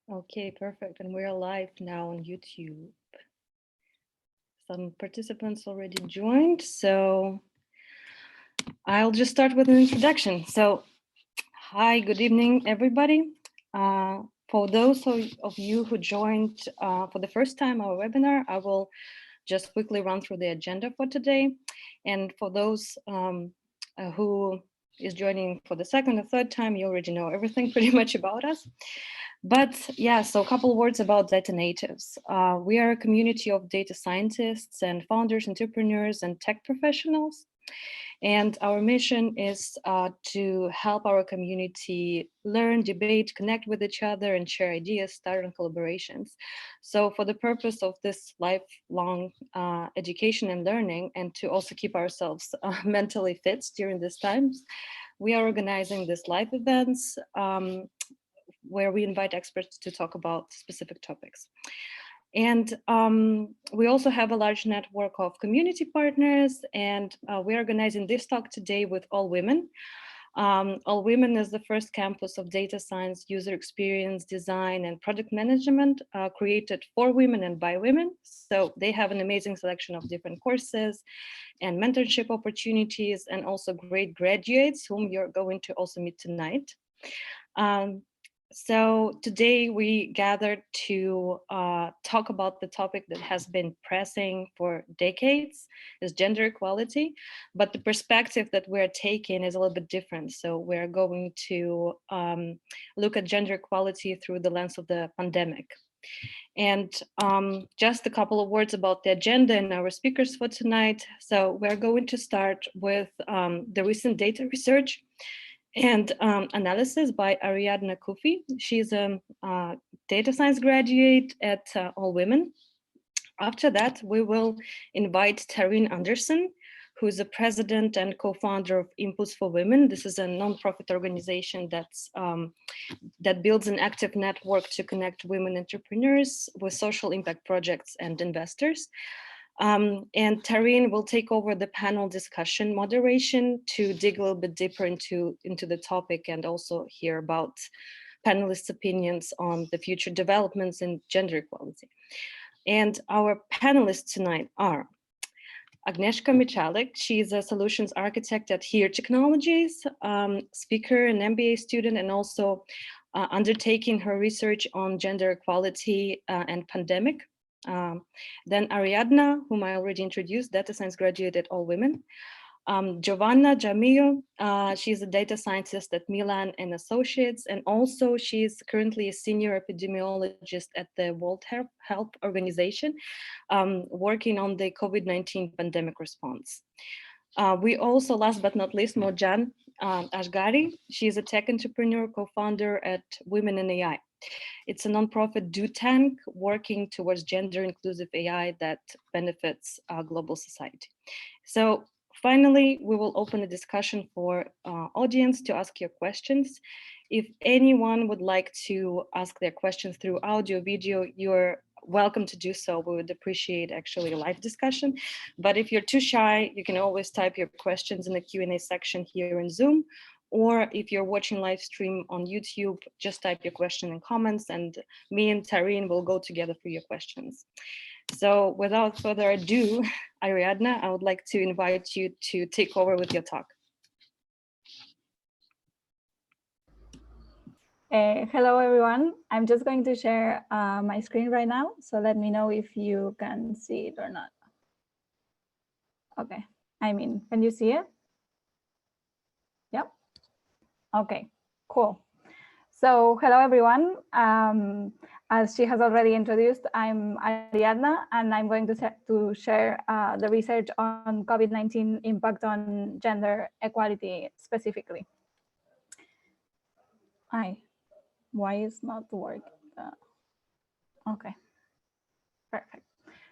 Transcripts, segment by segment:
Okay, perfect. And we're live now on YouTube. Some participants already joined, so I'll just start with an introduction. So, hi, good evening, everybody. For those of you who joined for the first time our webinar, I will just quickly run through the agenda for today. And for those who is joining for the second or third time, you already know everything pretty much about us. But yeah, so a couple words about data natives. We are a community of data scientists and founders, entrepreneurs, and tech professionals. And our mission is to help our community learn, debate, connect with each other, and share ideas, start on collaborations. So for the purpose of this lifelong education and learning, and to also keep ourselves mentally fit during these times, we are organizing these live events where we invite experts to talk about specific topics. And we also have a large network of community partners, and we're organizing this talk today with All Women. All Women is the first campus of data science, user experience, design, and product management created for women and by women. So they have an amazing selection of different courses and mentorship opportunities, and also great graduates whom you're going to also meet tonight. Um, so today we gathered to talk about the topic that has been pressing for decades, is gender equality, but the perspective that we're taking is a little bit different. So we're going to look at gender equality through the lens of the pandemic. And just a couple of words about the agenda and our speakers for tonight. So we're going to start with the recent data research and analysis by Ariadna Kufi. She's a data science graduate at All Women. After that, we will invite Taryn Anderson, who is the president and co-founder of Impulse for Women. This is a nonprofit organization that builds an active network to connect women entrepreneurs with social impact projects and investors. And Taryn will take over the panel discussion moderation to dig a little bit deeper into the topic and also hear about panelists' opinions on the future developments in gender equality. And our panelists tonight are Agnieszka Michalik. She's a solutions architect at Here Technologies, speaker, an MBA student, and also undertaking her research on gender equality and pandemic. Then Ariadna, whom I already introduced, data science graduate at All Women. Giovanna Jamillo, she's a data scientist at Milan and Associates, and also she's currently a senior epidemiologist at the World Health Organization, working on the COVID-19 pandemic response. We also, last but not least, Mojan Ashgari. She's a tech entrepreneur, co-founder at Women in AI. It's a nonprofit do tank working towards gender inclusive AI that benefits global society. So finally, we will open a discussion for audience to ask your questions. If anyone would like to ask their questions through audio, video, you're welcome to do so. We would appreciate actually a live discussion. But if you're too shy, you can always type your questions in the Q&A section here in Zoom. Or if you're watching live stream on YouTube, just type your question in comments and me and Taryn will go together for your questions. So without further ado, Ariadna, I would like to invite you to take over with your talk. Hello, everyone. I'm just going to share my screen right now. So let me know if you can see it or not. Okay. I mean, can you see it? Yep. Okay, cool. So hello, everyone. As she has already introduced, I'm Ariadna, and I'm going to share the research on COVID-19 impact on gender equality specifically. Why is not working? Okay, perfect.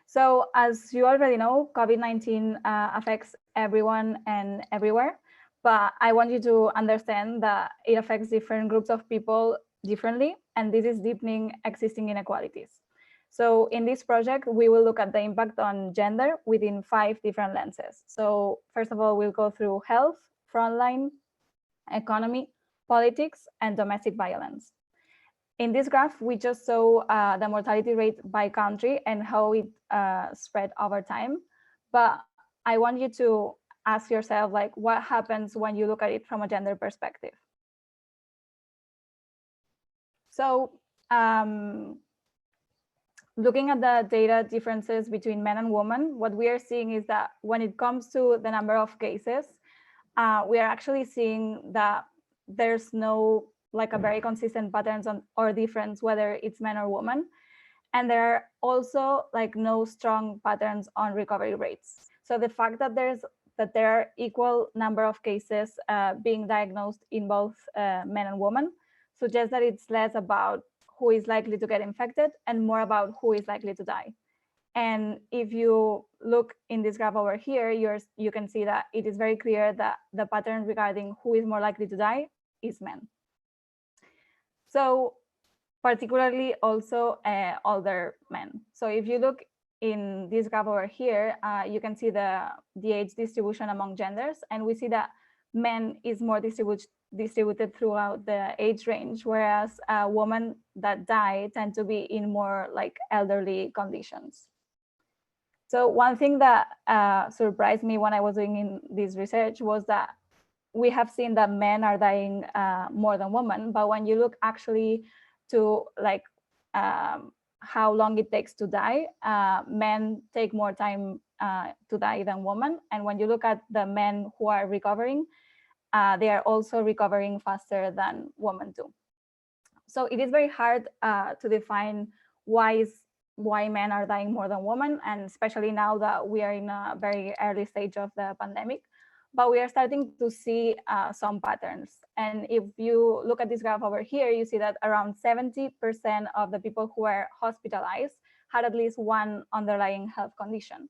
So as you already know, COVID-19 affects everyone and everywhere, but I want you to understand that it affects different groups of people differently, and this is deepening existing inequalities. So in this project, we will look at the impact on gender within 5 different lenses. So first of all, we'll go through health, frontline, economy, politics, and domestic violence. In this graph, we just saw the mortality rate by country and how it spread over time. But I want you to ask yourself, like, what happens when you look at it from a gender perspective? So looking at the data differences between men and women, what we are seeing is that when it comes to the number of cases, we are actually seeing that there's no like a very consistent patterns on or difference whether it's men or women. And there are also like no strong patterns on recovery rates. So the fact that there are equal number of cases being diagnosed in both men and women suggests that it's less about who is likely to get infected and more about who is likely to die. And if you look in this graph over here, you can see that it is very clear that the pattern regarding who is more likely to die is men. So particularly also older men. So if you look in this graph over here, you can see the age distribution among genders, and we see that men is more distributed throughout the age range, whereas women that die tend to be in more like elderly conditions. So one thing that surprised me when I was doing in this research was that we have seen that men are dying more than women, but when you look actually to like how long it takes to die, men take more time to die than women. And when you look at the men who are recovering, they are also recovering faster than women do. So it is very hard to define why men are dying more than women, and especially now that we are in a very early stage of the pandemic. But we are starting to see some patterns. And if you look at this graph over here, you see that around 70% of the people who are hospitalized had at least one underlying health condition.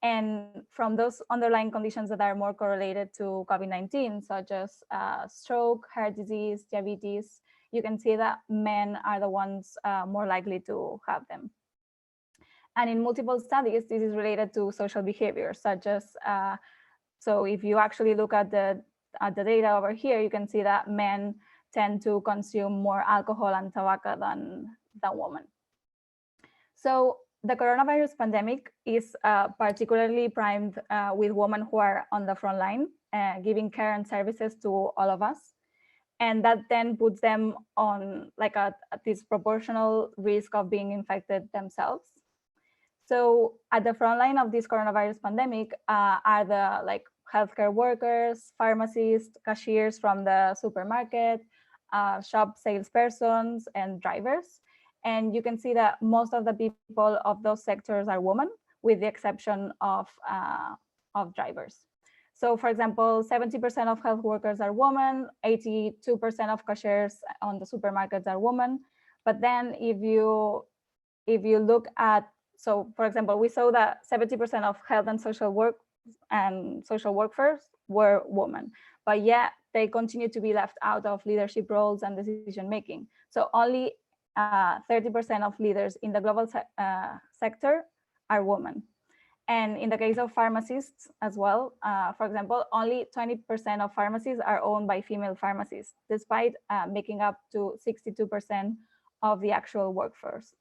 And from those underlying conditions that are more correlated to COVID-19, such as stroke, heart disease, diabetes, you can see that men are the ones more likely to have them. And in multiple studies, this is related to social behavior, such as, so if you actually look at the data over here, you can see that men tend to consume more alcohol and tobacco than women. So the coronavirus pandemic is particularly primed with women who are on the front line, giving care and services to all of us. And that then puts them on like a disproportional risk of being infected themselves. So at the front line of this coronavirus pandemic are the like healthcare workers, pharmacists, cashiers from the supermarket, shop salespersons, and drivers. And you can see that most of the people of those sectors are women, with the exception of drivers. So for example, 70% of health workers are women, 82% of cashiers on the supermarkets are women. But then if you look at, so for example, we saw that 70% of health and social workforce were women, but yet they continue to be left out of leadership roles and decision making. So only 30% of leaders in the global sector are women. And in the case of pharmacists as well, for example, only 20% of pharmacies are owned by female pharmacists, despite making up to 62% of the actual workforce.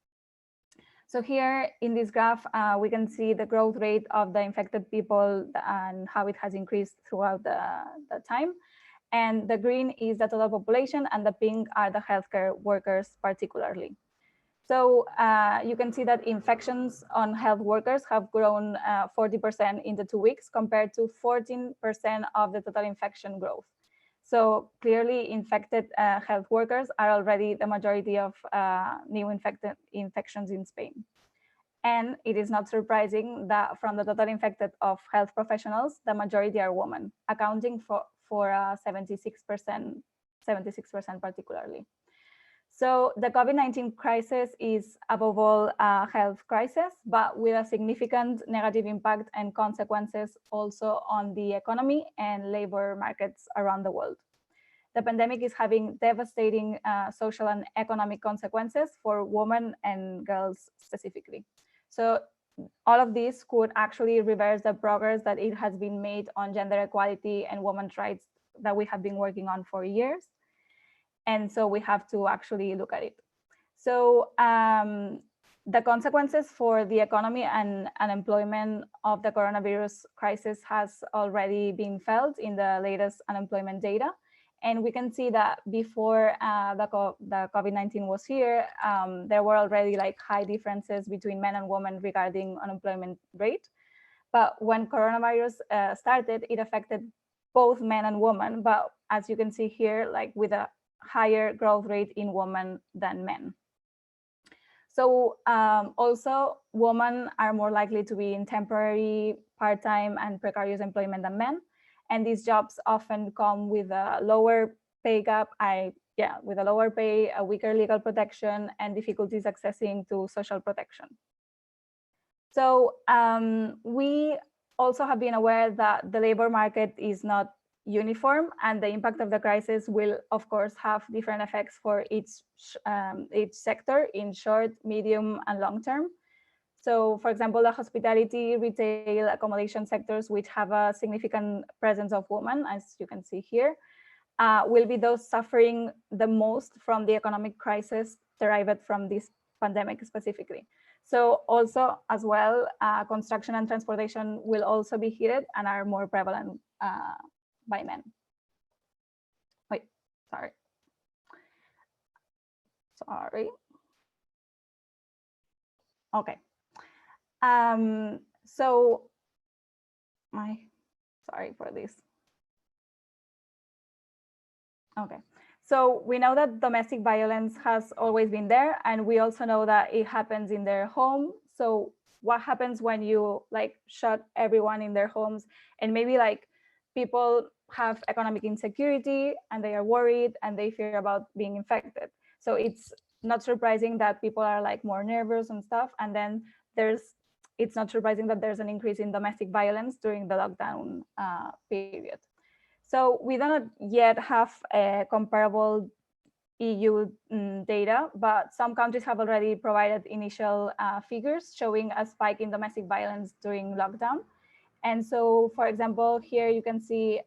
So here in this graph, we can see the growth rate of the infected people and how it has increased throughout the time. And the green is the total population, and the pink are the healthcare workers particularly. So you can see that infections on health workers have grown 40% in the 2 weeks compared to 14% of the total infection growth. So clearly infected health workers are already the majority of new infections in Spain. And it is not surprising that from the total infected of health professionals, the majority are women, accounting for 76% particularly. So the COVID-19 crisis is above all a health crisis, but with a significant negative impact and consequences also on the economy and labor markets around the world. The pandemic is having devastating social and economic consequences for women and girls specifically. So all of this could actually reverse the progress that it has been made on gender equality and women's rights that we have been working on for years. And so we have to actually look at it. So the consequences for the economy and unemployment of the coronavirus crisis has already been felt in the latest unemployment data. And we can see that before the COVID-19 was here, there were already like high differences between men and women regarding unemployment rate. But when coronavirus started, it affected both men and women. But as you can see here, like with a higher growth rate in women than men. So also women are more likely to be in temporary, part-time and precarious employment than men. And these jobs often come with a lower pay gap, with a lower pay, a weaker legal protection and difficulties accessing to social protection. So we also have been aware that the labor market is not uniform, and the impact of the crisis will, of course, have different effects for each sector in short, medium, and long term. So, for example, the hospitality, retail, accommodation sectors, which have a significant presence of women, as you can see here, will be those suffering the most from the economic crisis derived from this pandemic specifically. So also as well, construction and transportation will also be hit and are more prevalent by men. Wait, sorry. Okay. So sorry for this. Okay. So we know that domestic violence has always been there, and we also know that it happens in their home. So what happens when you like shut everyone in their homes, and maybe like people have economic insecurity and they are worried and they fear about being infected. So it's not surprising that people are like more nervous and stuff. And then it's not surprising that there's an increase in domestic violence during the lockdown period. So we don't yet have comparable EU data, but some countries have already provided initial figures showing a spike in domestic violence during lockdown. And so, for example, here you can see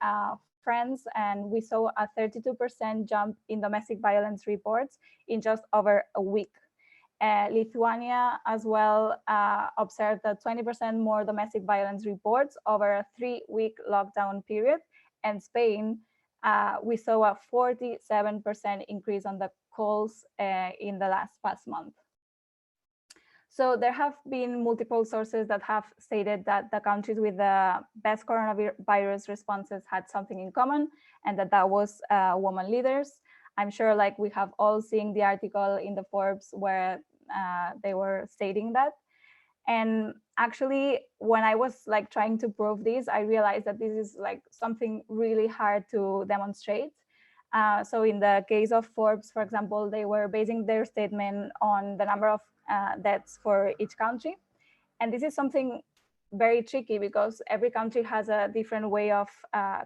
France, and we saw a 32% jump in domestic violence reports in just over a week. Lithuania as well observed a 20% more domestic violence reports over a 3-week lockdown period. And Spain, we saw a 47% increase on the calls in the past month. So there have been multiple sources that have stated that the countries with the best coronavirus responses had something in common, and that was women leaders. I'm sure like we have all seen the article in the Forbes where they were stating that. And actually, when I was like trying to prove this, I realized that this is like something really hard to demonstrate. So in the case of Forbes, for example, they were basing their statement on the number of deaths for each country. And this is something very tricky because every country has a different way of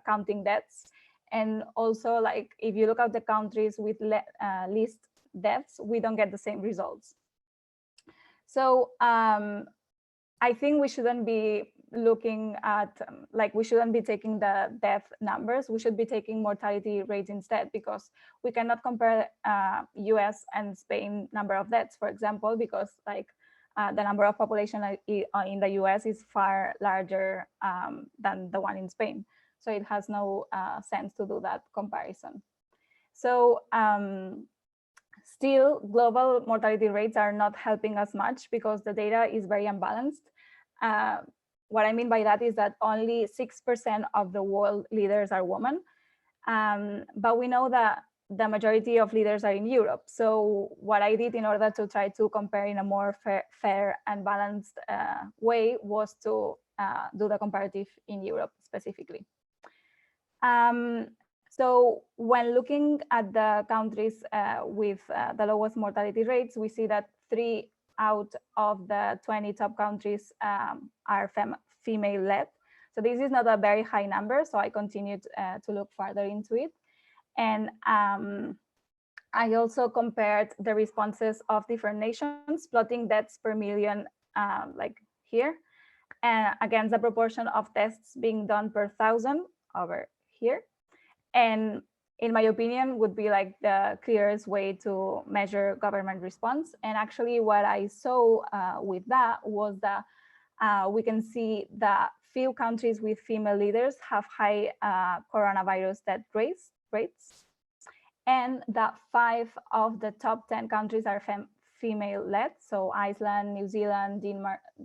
counting deaths. And also, like if you look at the countries with least deaths, we don't get the same results. So I think we shouldn't be looking at, we shouldn't be taking the death numbers. We should be taking mortality rates instead, because we cannot compare US and Spain number of deaths, for example, because the number of population in the US is far larger than the one in Spain. So it has no sense to do that comparison. So still, global mortality rates are not helping us much because the data is very unbalanced. What I mean by that is that only 6% of the world leaders are women. But we know that the majority of leaders are in Europe. So what I did in order to try to compare in a more fair and balanced way was to do the comparative in Europe specifically. So when looking at the countries with the lowest mortality rates, we see that 3 out of the 20 top countries are female-led. So this is not a very high number, so I continued to look further into it. And I also compared the responses of different nations, plotting deaths per million, like here, and against the proportion of tests being done per 1,000 over here. And in my opinion, would be like the clearest way to measure government response. And actually what I saw with that was that we can see that few countries with female leaders have high coronavirus death rates, and that 5 of the top 10 countries are female-led, so Iceland, New Zealand,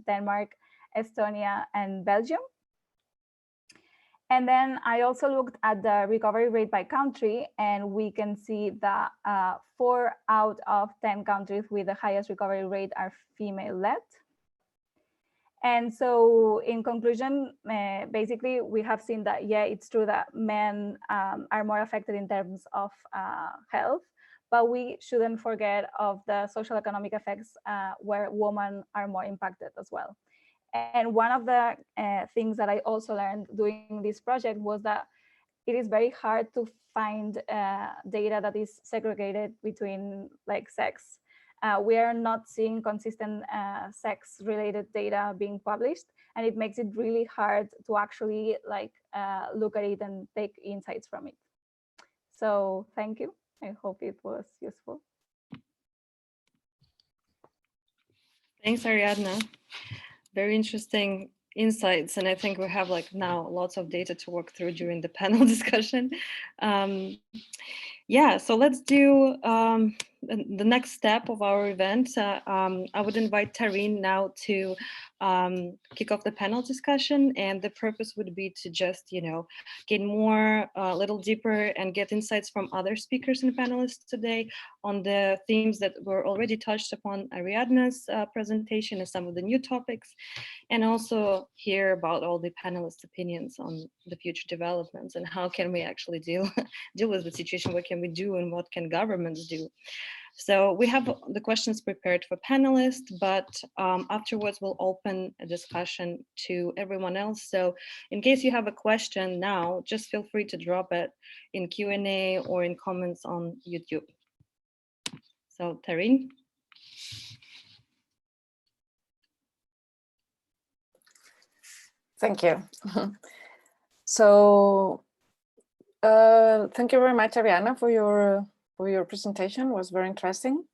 Denmark, Estonia, and Belgium. And then I also looked at the recovery rate by country, and we can see that 4 out of 10 countries with the highest recovery rate are female-led. And so in conclusion, basically, we have seen that, yeah, it's true that men are more affected in terms of health, but we shouldn't forget of the social economic effects where women are more impacted as well. And one of the things that I also learned doing this project was that it is very hard to find data that is segregated between like sex. We are not seeing consistent sex-related data being published, and it makes it really hard to actually like look at it and take insights from it. So thank you. I hope it was useful. Thanks, Ariadna. Very interesting insights, and I think we have like now lots of data to work through during the panel discussion. Yeah, so let's do the next step of our event. I would invite Tarine now to kick off the panel discussion, and the purpose would be to just, you know, get more, a little deeper and get insights from other speakers and panelists today on the themes that were already touched upon Ariadna's presentation and some of the new topics, and also hear about all the panelists' opinions on the future developments and how can we actually deal with the situation, what can we do and what can governments do. So we have the questions prepared for panelists, but afterwards we'll open a discussion to everyone else. So in case you have a question now, just feel free to drop it in Q&A or in comments on YouTube. So Tarine. Thank you. So thank you very much, Ariadna, for your presentation. It was very interesting.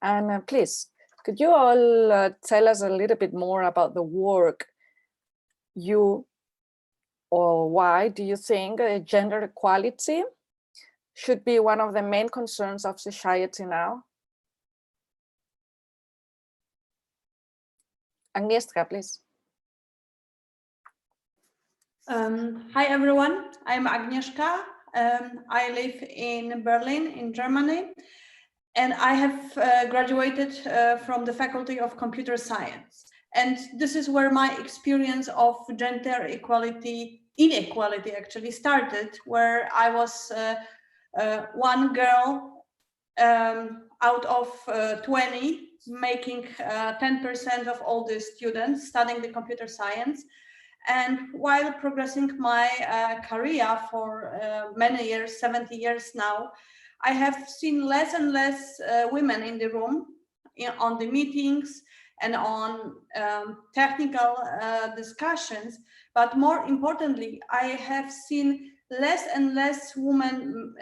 And please, could you all tell us a little bit more about the work or why do you think gender equality should be one of the main concerns of society now? Agnieszka, please. Hi everyone, I'm Agnieszka. I live in Berlin, in Germany, and I have graduated from the Faculty of Computer Science. And this is where my experience of gender inequality actually started, where I was one girl out of 20, making 10% of all the students studying the computer science. And while progressing my career for many years, 70 years now, I have seen less and less women in the room, on the meetings and on technical discussions. But more importantly, I have seen less and less women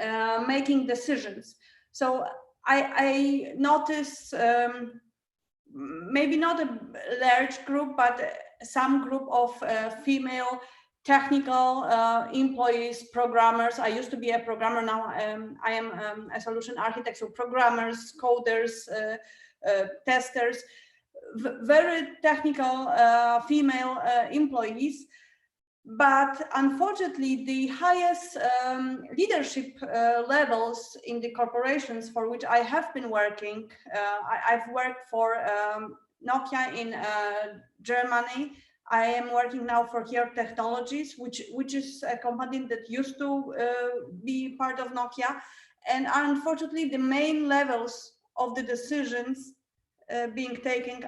making decisions. So I noticed maybe not a large group, but some group of female technical employees, programmers. I used to be a programmer, now I am a solution architect, so programmers, coders, testers, very technical female employees. But unfortunately, the highest leadership levels in the corporations for which I have been working, I've worked for Nokia in Germany. I am working now for Here Technologies, which is a company that used to be part of Nokia. And unfortunately, the main levels of the decisions being taken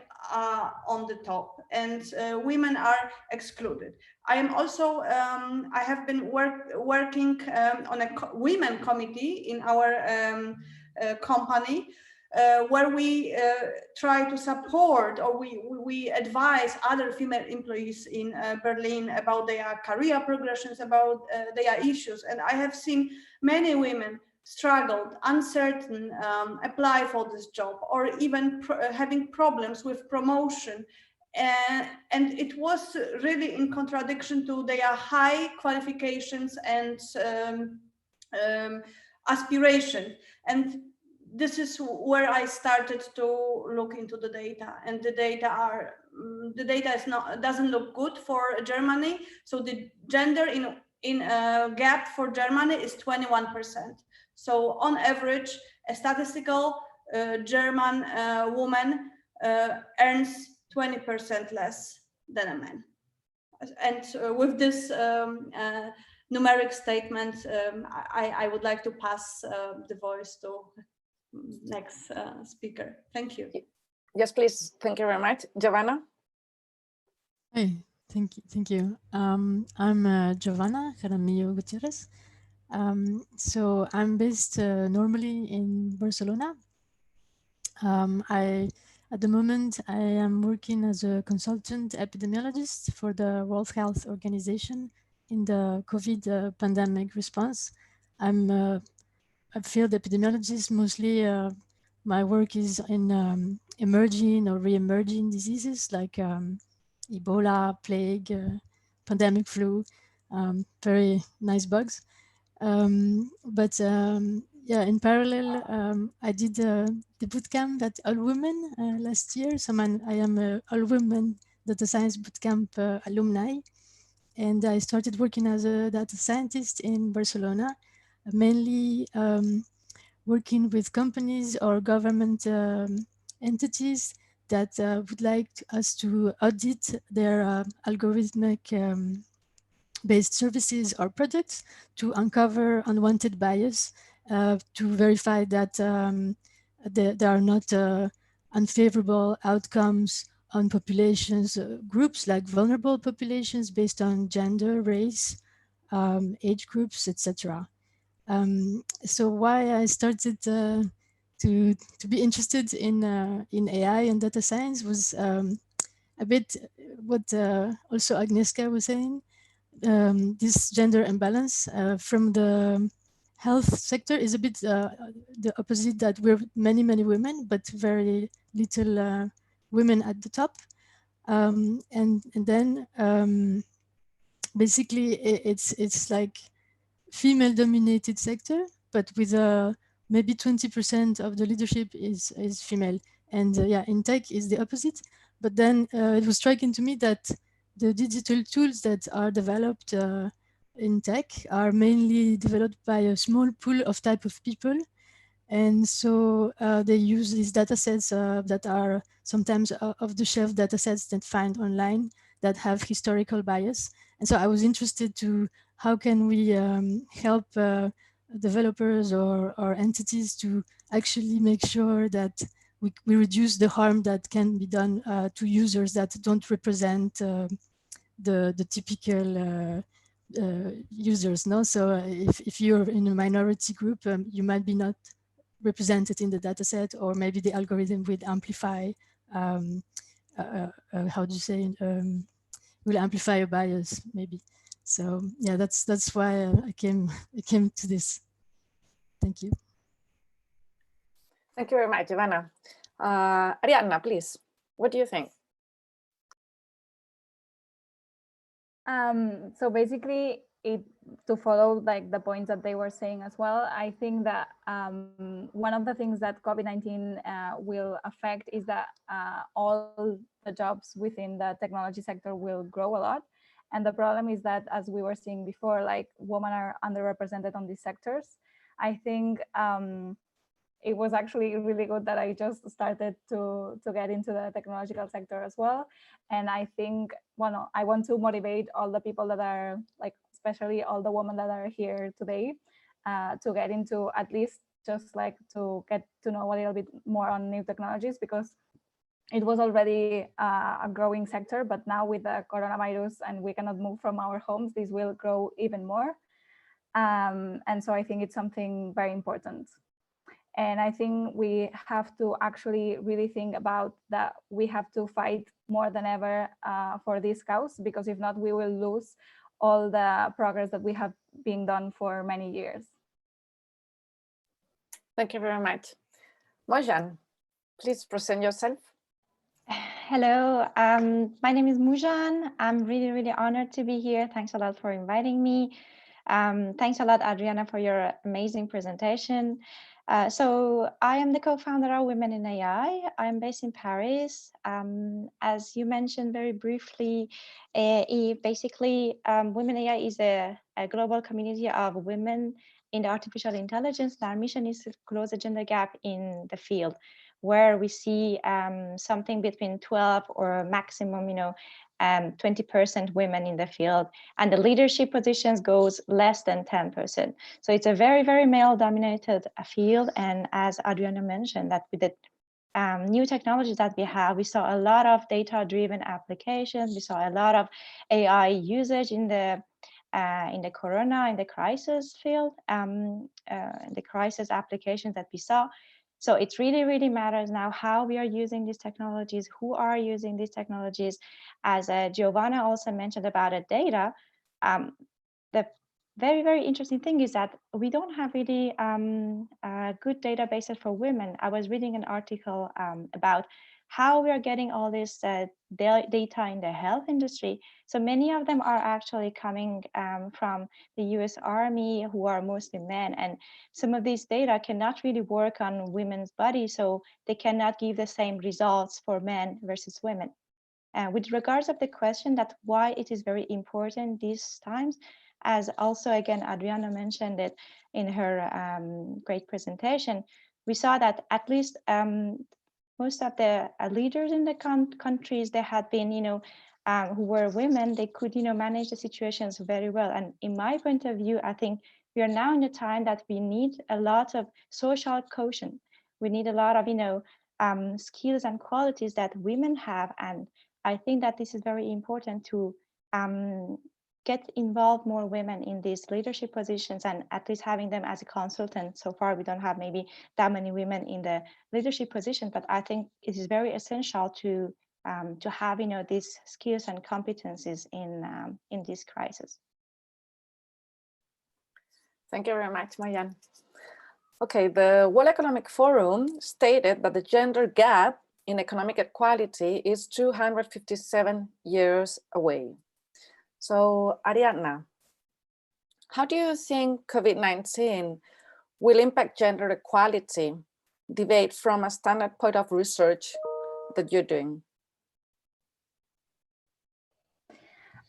on the top, and women are excluded. I am also, I have been working on a women committee in our company, where we try to support, or we advise other female employees in Berlin about their career progressions, about their issues. And I have seen many women struggled, uncertain, apply for this job, or even having problems with promotion. And it was really in contradiction to their high qualifications and aspiration. And this is where I started to look into the data, and the data doesn't look good for Germany. So the gender in a gap for Germany is 21%. So on average, a statistical German woman earns 20% less than a man. And with this numeric statement, I would like to pass the voice to next speaker. Thank you. Yes, please. Thank you very much. Giovanna? Hey, thank you. I'm Giovanna Jaramillo Gutierrez. So I'm based normally in Barcelona. At the moment, I am working as a consultant epidemiologist for the World Health Organization in the COVID pandemic response. I'm a field epidemiologist. Mostly my work is in emerging or re-emerging diseases like Ebola, plague, pandemic flu, very nice bugs. Yeah, in parallel, I did the bootcamp at All Women last year. So I am a All Women Data Science Bootcamp alumni. And I started working as a data scientist in Barcelona, mainly working with companies or government entities that would like us to audit their algorithmic based services or products to uncover unwanted bias, to verify that there are not unfavorable outcomes on populations, groups like vulnerable populations based on gender, race, age groups, etc. So why I started to be interested in AI and data science was a bit what also Agnieszka was saying. This gender imbalance from the health sector is a bit the opposite, that we're many women but very little women at the top, and then basically it's like female dominated sector, but with maybe 20% of the leadership is female. And yeah, in tech is the opposite. But then it was striking to me that the digital tools that are developed in tech are mainly developed by a small pool of type of people. And so they use these data sets that are sometimes off-the-shelf data sets that find online that have historical bias. And so I was interested to how can we help developers or entities to actually make sure that we reduce the harm that can be done to users that don't represent the typical users. No, so if you're in a minority group, you might be not represented in the data set, or maybe the algorithm will amplify, how do you say, will amplify a bias maybe. So yeah, that's why I came to this. Thank you. Thank you very much, Giovanna. Ariadna, please, what do you think? So basically, to follow like the points that they were saying as well, I think that one of the things that COVID-19 will affect is that all the jobs within the technology sector will grow a lot. And the problem is that, as we were seeing before, like women are underrepresented on these sectors. I think it was actually really good that I just started to get into the technological sector as well. And I think, well, I want to motivate all the people that are like, especially all the women that are here today, to get into, at least just like to get to know a little bit more on new technologies, because it was already a growing sector, but now with the coronavirus and we cannot move from our homes, this will grow even more. And so I think it's something very important. And I think we have to actually really think about that we have to fight more than ever for this cause, because if not, we will lose all the progress that we have been done for many years. Thank you very much. Mojan, please present yourself. Hello, my name is Mujan. I'm really honored to be here. Thanks a lot for inviting me. Thanks a lot, Adriana, for your amazing presentation. So I am the co-founder of Women in AI. I'm based in Paris. As you mentioned very briefly, basically, Women AI is a global community of women in the artificial intelligence. Our mission is to close the gender gap in the field, where we see something between 12 or maximum, 20% women in the field, and the leadership positions goes less than 10%. So it's a very male-dominated field. And as Adriana mentioned, that with the new technologies that we have, we saw a lot of data-driven applications. We saw a lot of AI usage in the corona, in the crisis field, in the crisis applications that we saw. So it really matters now how we are using these technologies, who are using these technologies. As Giovanna also mentioned about the data, the very interesting thing is that we don't have really good databases for women. I was reading an article about how we are getting all this data in the health industry. So many of them are actually coming from the US Army, who are mostly men. And some of these data cannot really work on women's bodies, so they cannot give the same results for men versus women. With regards of the question that why it is very important these times, as also again Adriana mentioned it in her great presentation, we saw that at least most of the leaders in the countries, they had been, who were women, they could, manage the situations very well. And in my point of view, I think we are now in a time that we need a lot of social cohesion. We need a lot of, skills and qualities that women have. And I think that this is very important to get involved more women in these leadership positions, and at least having them as a consultant. So far, we don't have maybe that many women in the leadership position, but I think it is very essential to have these skills and competencies in this crisis. Thank you very much, Mayan. Okay, the World Economic Forum stated that the gender gap in economic equality is 257 years away. So, Ariadna, how do you think COVID-19 will impact gender equality debate from a standard point of research that you're doing?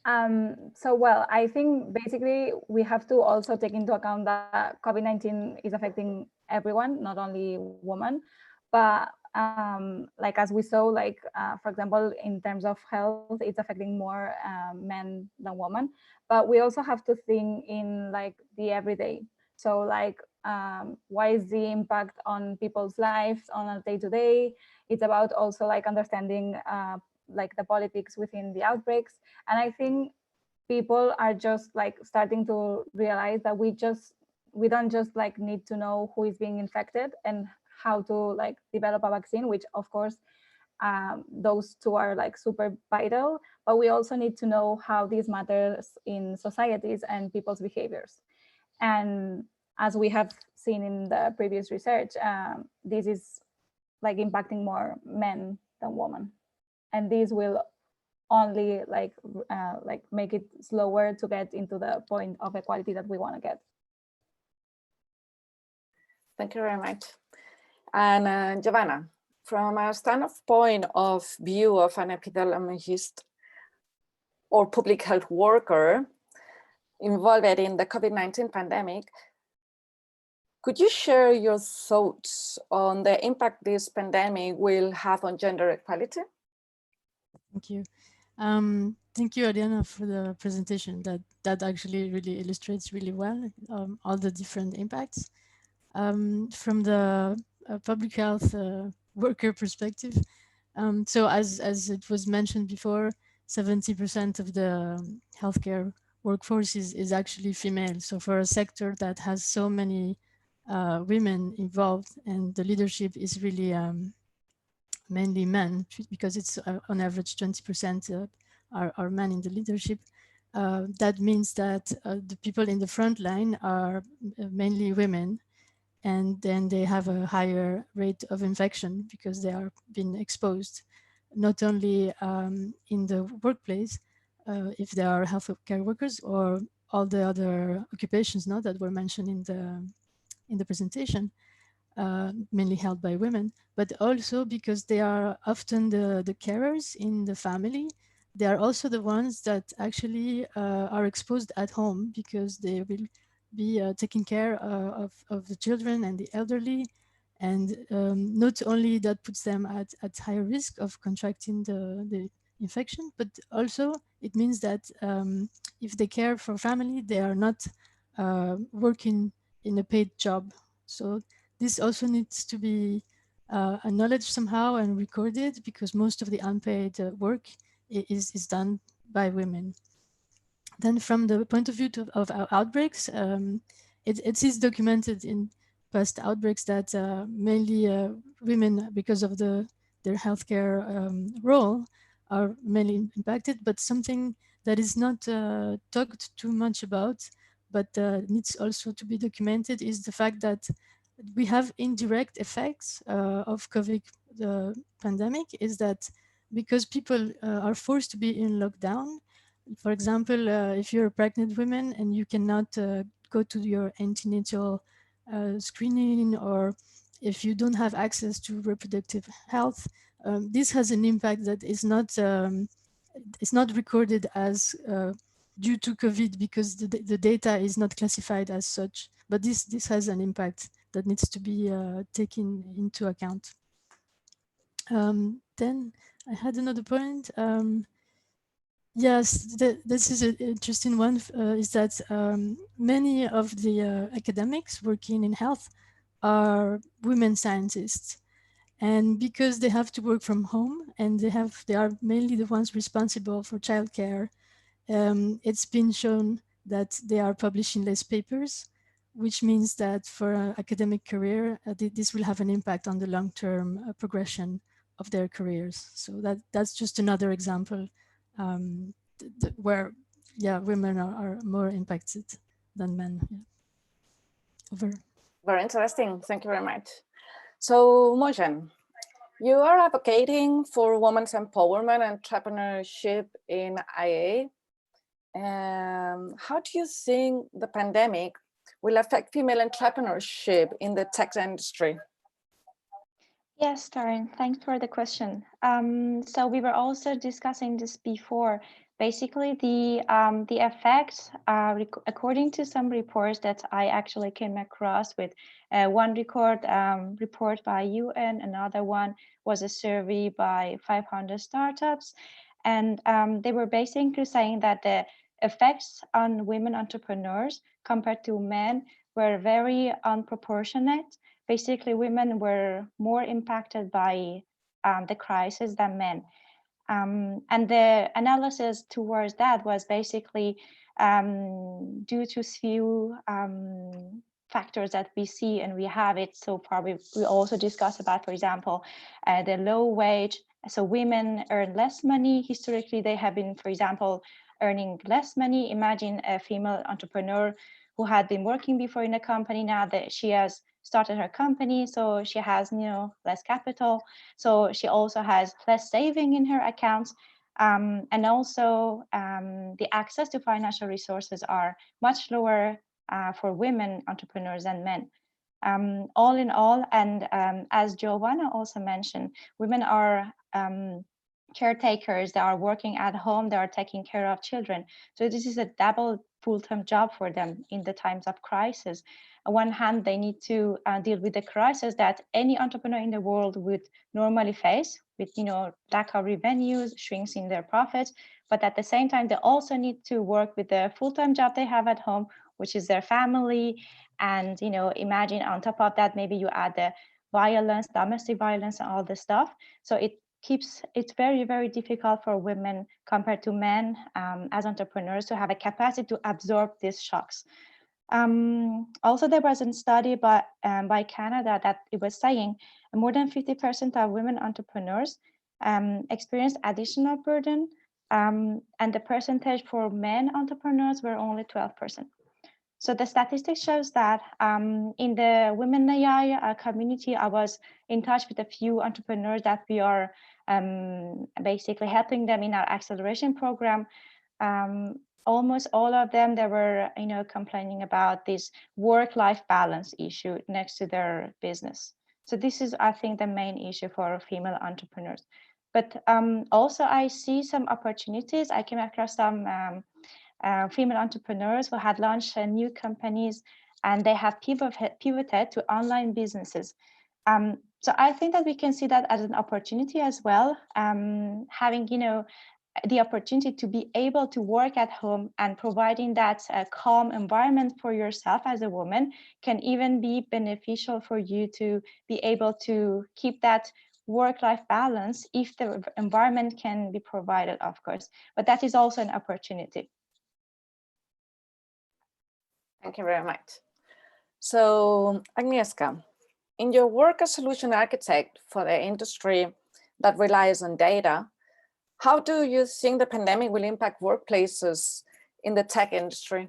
Well, I think basically we have to also take into account that COVID-19 is affecting everyone, not only women, but like as we saw, for example, in terms of health, it's affecting more men than women. But we also have to think in the everyday. So what is the impact on people's lives on a day-to-day? It's about also understanding the politics within the outbreaks. And I think people are just starting to realize that we don't just need to know who is being infected and how to develop a vaccine, which of course those two are super vital, but we also need to know how this matters in societies and people's behaviors. And as we have seen in the previous research, this is impacting more men than women, and this will only make it slower to get into the point of equality that we want to get. Thank you very much. And Giovanna, from a standpoint of view of an epidemiologist or public health worker involved in the COVID-19 pandemic, could you share your thoughts on the impact this pandemic will have on gender equality? Thank you. Thank you, Ariana, for the presentation. That actually really illustrates really well all the different impacts. From the public health worker perspective, so as it was mentioned before, 70% of the healthcare workforce is actually female. So for a sector that has so many women involved, and the leadership is really mainly men, because it's on average 20% are men in the leadership. That means that the people in the front line are mainly women. and then they have a higher rate of infection because they are being exposed, not only in the workplace, if they are healthcare workers, or all the other occupations now that were mentioned in the presentation, mainly held by women, but also because they are often the carers in the family. They are also the ones that actually are exposed at home because they will be taking care of the children and the elderly. And not only that puts them at higher risk of contracting the infection, but also it means that if they care for family, they are not working in a paid job. So this also needs to be acknowledged somehow and recorded, because most of the unpaid work is done by women. Then from the point of view of our outbreaks, it is documented in past outbreaks that mainly women, because of their healthcare role, are mainly impacted. But something that is not talked too much about, but needs also to be documented, is the fact that we have indirect effects of COVID, the pandemic, is that because people are forced to be in lockdown. For example, if you're a pregnant woman and you cannot go to your antenatal screening, or if you don't have access to reproductive health, this has an impact that is not recorded as due to COVID, because the data is not classified as such. But this has an impact that needs to be taken into account. Then I had another point. Yes, this is an interesting one, is that many of the academics working in health are women scientists. And because they have to work from home and they are mainly the ones responsible for childcare, it's been shown that they are publishing less papers, which means that for an academic career, this will have an impact on the long-term progression of their careers. So that's just another example where, yeah, women are more impacted than men. Yeah. Over. Very interesting. Thank you very much. So, Mojan, you are advocating for women's empowerment and entrepreneurship in IA. How do you think the pandemic will affect female entrepreneurship in the tech industry? Yes, Taryn, thanks for the question. So we were also discussing this before. Basically, the effects, according to some reports that I actually came across with, one report by UN, another one was a survey by 500 startups, and they were basically saying that the effects on women entrepreneurs compared to men were very unproportionate. Basically, women were more impacted by the crisis than men. And the analysis towards that was basically due to few factors that we see and we have it so far. We also discussed about, for example, the low wage. So women earn less money. Historically, they have been, for example, earning less money. Imagine a female entrepreneur who had been working before in a company. Now that she has started her company, so she has less capital, so she also has less saving in her accounts, and also the access to financial resources are much lower for women entrepreneurs than men. All in all, and as Giovanna also mentioned, women are caretakers. They are working at home, they are taking care of children, so this is a double full-time job for them in the times of crisis. On one hand, they need to deal with the crisis that any entrepreneur in the world would normally face, with lack of revenues, shrinks in their profits, but at the same time they also need to work with the full-time job they have at home, which is their family. And imagine on top of that, maybe you add the violence, domestic violence, and all this stuff. So it's very, very difficult for women compared to men as entrepreneurs to have a capacity to absorb these shocks. Also, there was a study by Canada that it was saying more than 50% of women entrepreneurs experience additional burden, and the percentage for men entrepreneurs were only 12%. So the statistics shows that in the Women AI community, I was in touch with a few entrepreneurs that we are basically helping them in our acceleration program. Almost all of them, they were, complaining about this work-life balance issue next to their business. So this is, I think, the main issue for female entrepreneurs. But also I see some opportunities. I came across some female entrepreneurs who had launched new companies, and they have pivoted to online businesses. So I think that we can see that as an opportunity as well, having, the opportunity to be able to work at home and providing that calm environment for yourself as a woman can even be beneficial for you to be able to keep that work-life balance if the environment can be provided, of course, but that is also an opportunity. Thank you very much. So, Agnieszka, in your work as solution architect for the industry that relies on data, how do you think the pandemic will impact workplaces in the tech industry?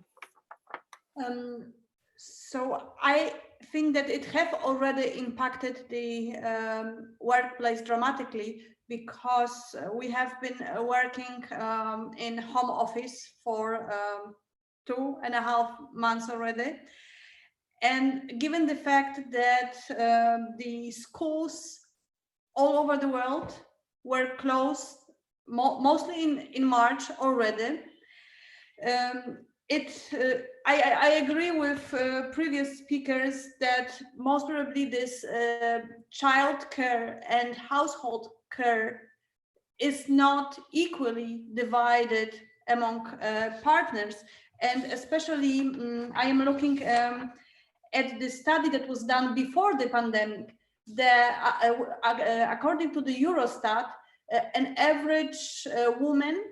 So I think that it have already impacted the workplace dramatically, because we have been working in home office for 2.5 months already. And given the fact that the schools all over the world were closed, mostly in March already, I agree with previous speakers that most probably this child care and household care is not equally divided among partners. And especially I am looking at the study that was done before the pandemic. According to the Eurostat, an average woman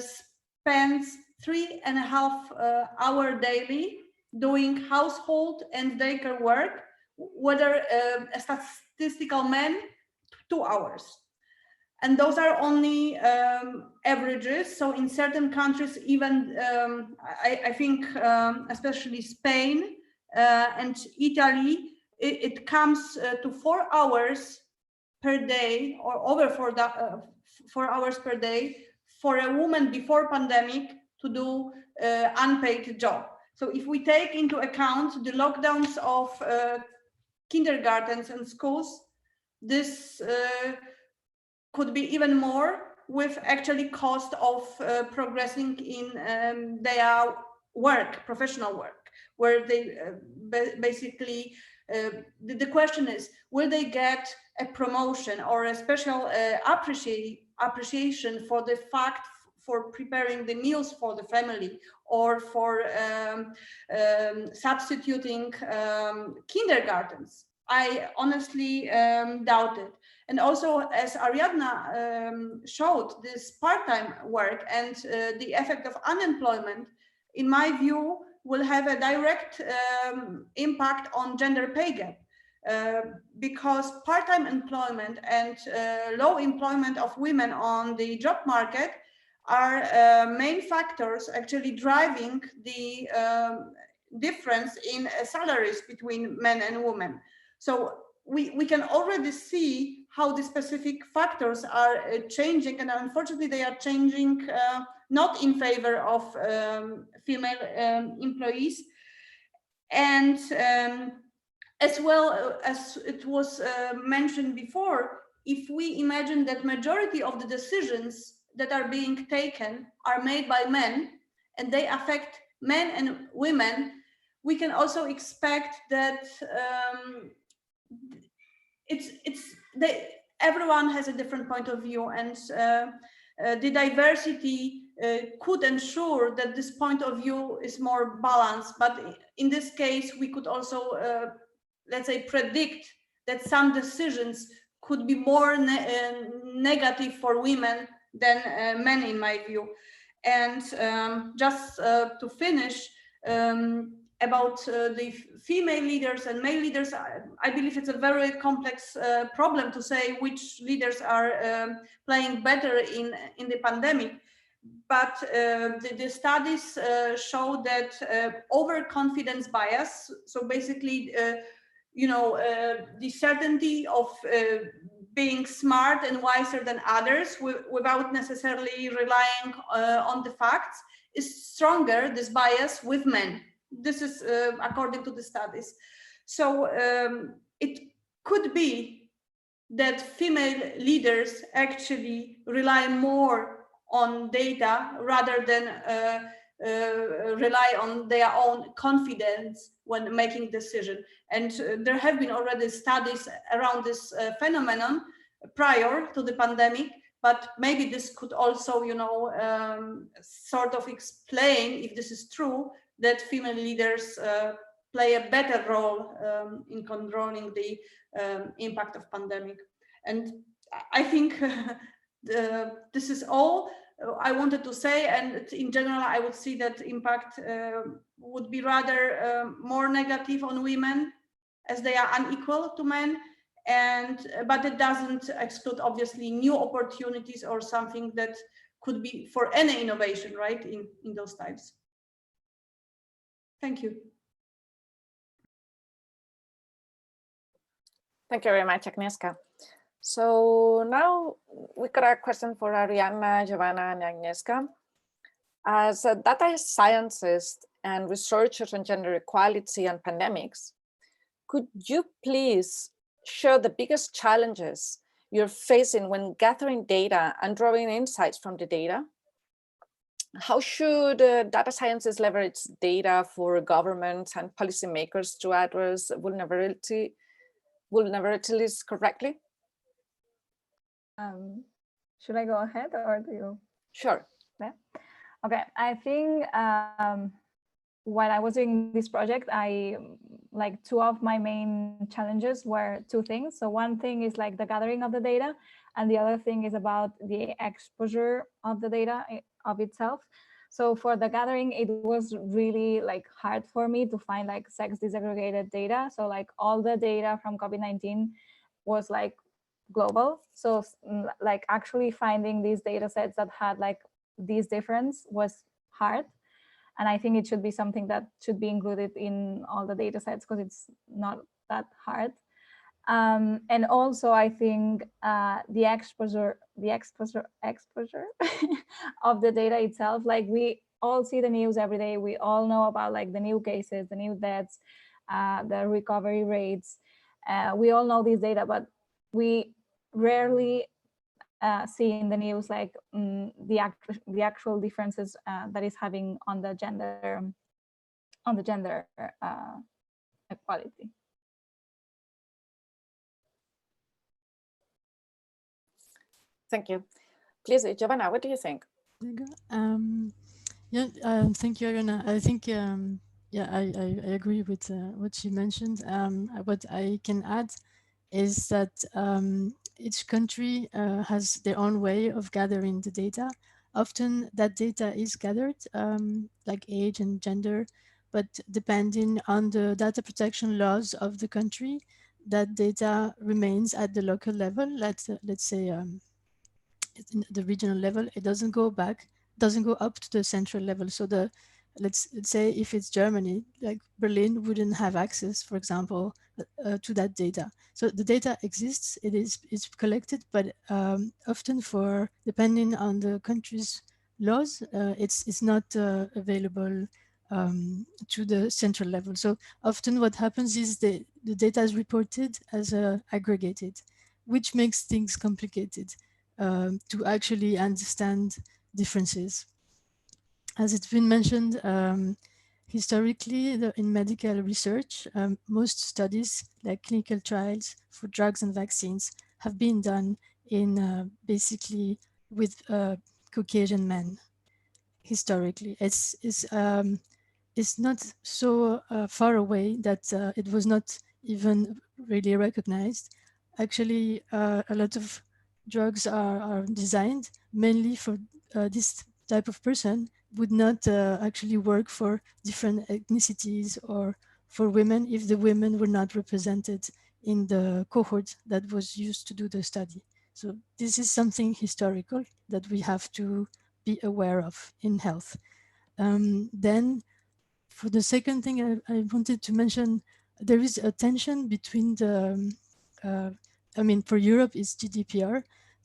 spends 3.5 hours daily doing household and daycare work, whether a statistical man, 2 hours. And those are only averages. So in certain countries, even I think especially Spain and Italy, it comes to 4 hours per day, or over 4 hours per day for a woman before pandemic to do unpaid job. So if we take into account the lockdowns of kindergartens and schools, this could be even more, with actually cost of progressing in their work, professional work, where they basically, the question is, will they get a promotion or a special appreciation for the fact for preparing the meals for the family, or for substituting kindergartens? I honestly doubt it. And also, as Ariadna showed, this part-time work and the effect of unemployment, in my view, will have a direct impact on gender pay gap. Because part-time employment and low employment of women on the job market are main factors actually driving the difference in salaries between men and women. So we can already see how the specific factors are changing, and unfortunately they are changing not in favor of female employees. And as well as it was mentioned before, if we imagine that majority of the decisions that are being taken are made by men, and they affect men and women, we can also expect that everyone has a different point of view, and the diversity could ensure that this point of view is more balanced. But in this case, we could also, let's say, predict that some decisions could be more negative for women than men, in my view. And just to finish, about the female leaders and male leaders, I believe it's a very complex problem to say which leaders are playing better in the pandemic. but the studies show that overconfidence bias, so basically, the certainty of being smart and wiser than others without necessarily relying on the facts, is stronger, this bias, with men. This is according to the studies. So it could be that female leaders actually rely more on data rather than rely on their own confidence when making decision. And there have been already studies around this phenomenon prior to the pandemic, but maybe this could also, sort of explain, if this is true, that female leaders play a better role in controlling the impact of pandemic. And I think this is all I wanted to say, and in general I would see that impact would be rather more negative on women, as they are unequal to men, but it doesn't exclude obviously new opportunities or something that could be for any innovation, right, in those times. Thank you. Thank you very much, Agnieszka. So now we got a question for Arianna, Giovanna, and Agnieszka. As data scientists and researchers on gender equality and pandemics, could you please share the biggest challenges you're facing when gathering data and drawing insights from the data? How should data scientists leverage data for governments and policymakers to address vulnerabilities correctly? Should I go ahead or do you? Sure. Yeah. Okay, I think when I was doing this project, two of my main challenges were two things. So one thing is like the gathering of the data, and the other thing is about the exposure of the data of itself. So for the gathering, it was really hard for me to find sex disaggregated data. So all the data from COVID-19 was global. So actually finding these data sets that had this difference was hard. And I think it should be something that should be included in all the data sets because it's not that hard. And also I think the exposure of the data itself, we all see the news every day. We all know about the new cases, the new deaths, the recovery rates. We all know this data, but we rarely see in the news the actual differences that is having on the gender equality. Thank you. Please, Giovanna, what do you think? Thank you, Ariana. I think I agree with what she mentioned. What I can add is that each country has their own way of gathering the data. Often that data is gathered, like age and gender, but depending on the data protection laws of the country, that data remains at the local level. Let's say in the regional level, it doesn't go up to the central level. So let's say if it's Germany, like Berlin wouldn't have access, for example, to that data. So the data exists, it's collected, but often depending on the country's laws, it's not available to the central level. So often what happens is the data is reported as aggregated, which makes things complicated to actually understand differences. As it's been mentioned, historically in medical research, most studies like clinical trials for drugs and vaccines have been done in basically with Caucasian men. Historically, it's not so far away that it was not even really recognized. Actually, a lot of drugs are designed mainly for this type of person, would not actually work for different ethnicities or for women if the women were not represented in the cohort that was used to do the study. So this is something historical that we have to be aware of in health. Then for the second thing I wanted to mention, there is a tension between the, I mean, for Europe it's GDPR,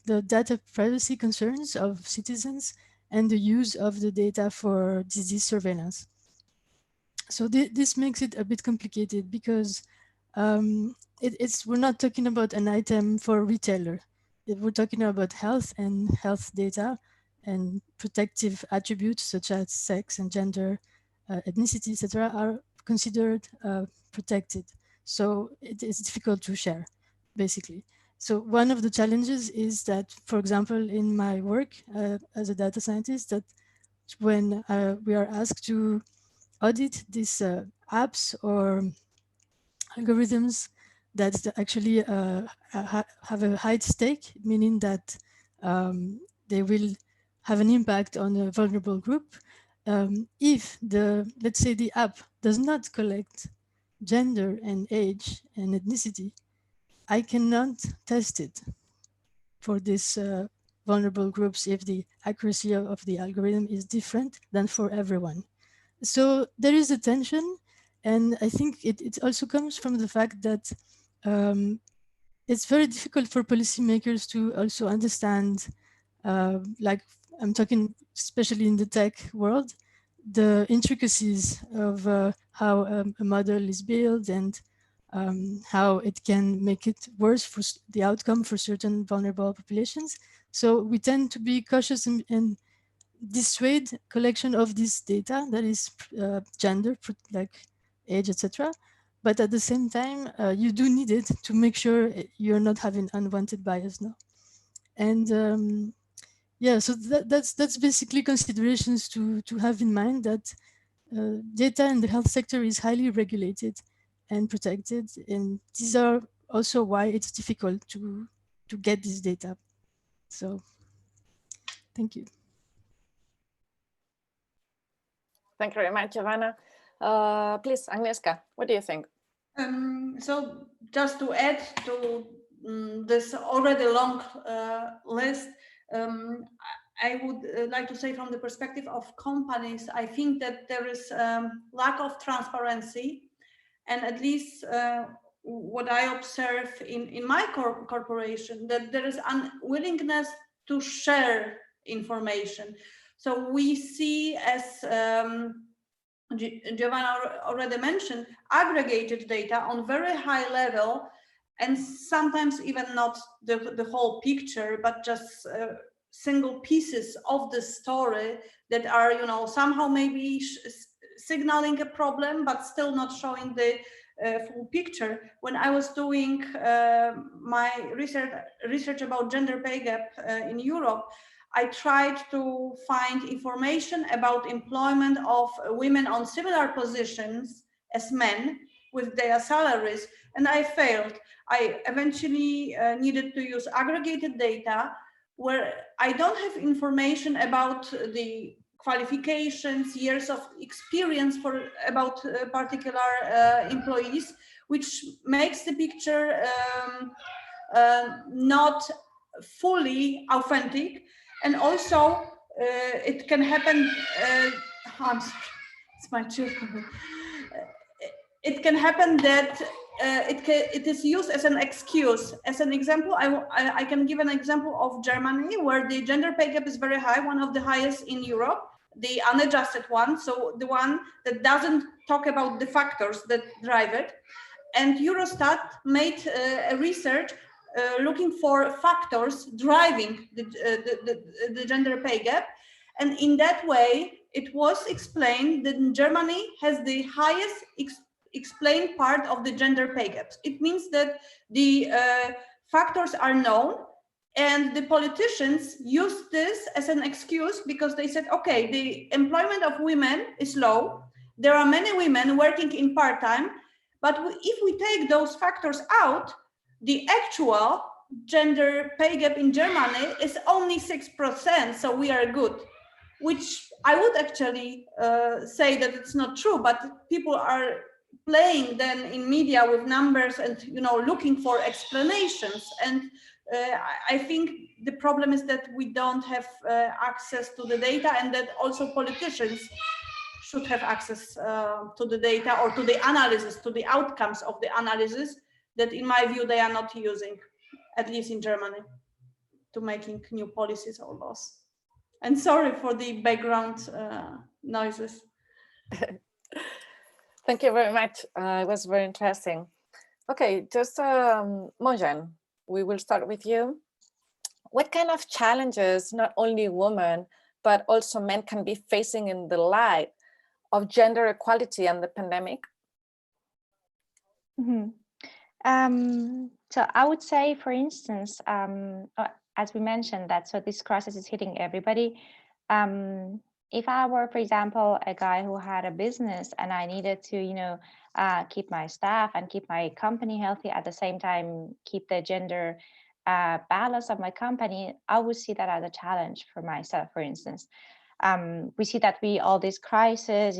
the data privacy concerns of citizens and the use of the data for disease surveillance. So this makes it a bit complicated because we're not talking about an item for a retailer. We're talking about health and health data and protective attributes such as sex and gender, ethnicity, etc., are considered protected. So it is difficult to share, basically. So one of the challenges is that, for example, in my work as a data scientist, that when we are asked to audit these apps or algorithms that actually have a high stake, meaning that they will have an impact on a vulnerable group. If let's say the app does not collect gender and age and ethnicity, I cannot test it for these vulnerable groups if the accuracy of the algorithm is different than for everyone. So there is a tension, and I think it also comes from the fact that it's very difficult for policymakers to also understand, like I'm talking especially in the tech world, the intricacies of how a model is built and how it can make it worse for the outcome for certain vulnerable populations. So we tend to be cautious and dissuade collection of this data that is gender, like age, etc. But at the same time, you do need it to make sure you're not having unwanted bias now. And yeah, so that's basically considerations to have in mind, that data in the health sector is highly regulated and protected, and these are also why it's difficult to get this data. So thank you. Thank you very much, Giovanna. Please, Agnieszka, what do you think? So just to add to this already long list, I would like to say from the perspective of companies, I think that there is lack of transparency, and at least what I observe in my corporation, that there is unwillingness to share information. So we see, as Giovanna already mentioned, aggregated data on very high level, and sometimes even not the whole picture, but just single pieces of the story that are, you know, somehow maybe signaling a problem, but still not showing the full picture. When I was doing my research about gender pay gap in Europe, I tried to find information about employment of women on similar positions as men with their salaries, and I failed. I eventually needed to use aggregated data where I don't have information about the qualifications, years of experience for about particular employees, which makes the picture not fully authentic. And also it can happen, I'm sorry, it's my children. It can happen that it is used as an excuse. As an example, I can give an example of Germany, where the gender pay gap is very high, one of the highest in Europe, the unadjusted one, so the one that doesn't talk about the factors that drive it. And Eurostat made a research looking for factors driving the gender pay gap. And in that way, it was explained that Germany has the highest explained part of the gender pay gaps. It means that the factors are known, and the politicians use this as an excuse because they said, okay, the employment of women is low. There are many women working in part-time, but if we take those factors out, the actual gender pay gap in Germany is only 6%, so we are good. Which I would actually say that it's not true, but people are playing then in media with numbers and looking for explanations. And I think the problem is that we don't have access to the data, and that also politicians should have access to the data or to the analysis, to the outcomes of the analysis that, in my view, they are not using, at least in Germany, to making new policies or laws. And sorry for the background noises. Thank you very much. It was very interesting. Okay, just Mojan, we will start with you. What kind of challenges not only women, but also men can be facing in the light of gender equality and the pandemic? So I would say, for instance, as we mentioned, that so this crisis is hitting everybody. If I were, for example, a guy who had a business and I needed to, keep my staff and keep my company healthy, at the same time keep the gender balance of my company, I would see that as a challenge for myself. For instance, we see that all this crisis,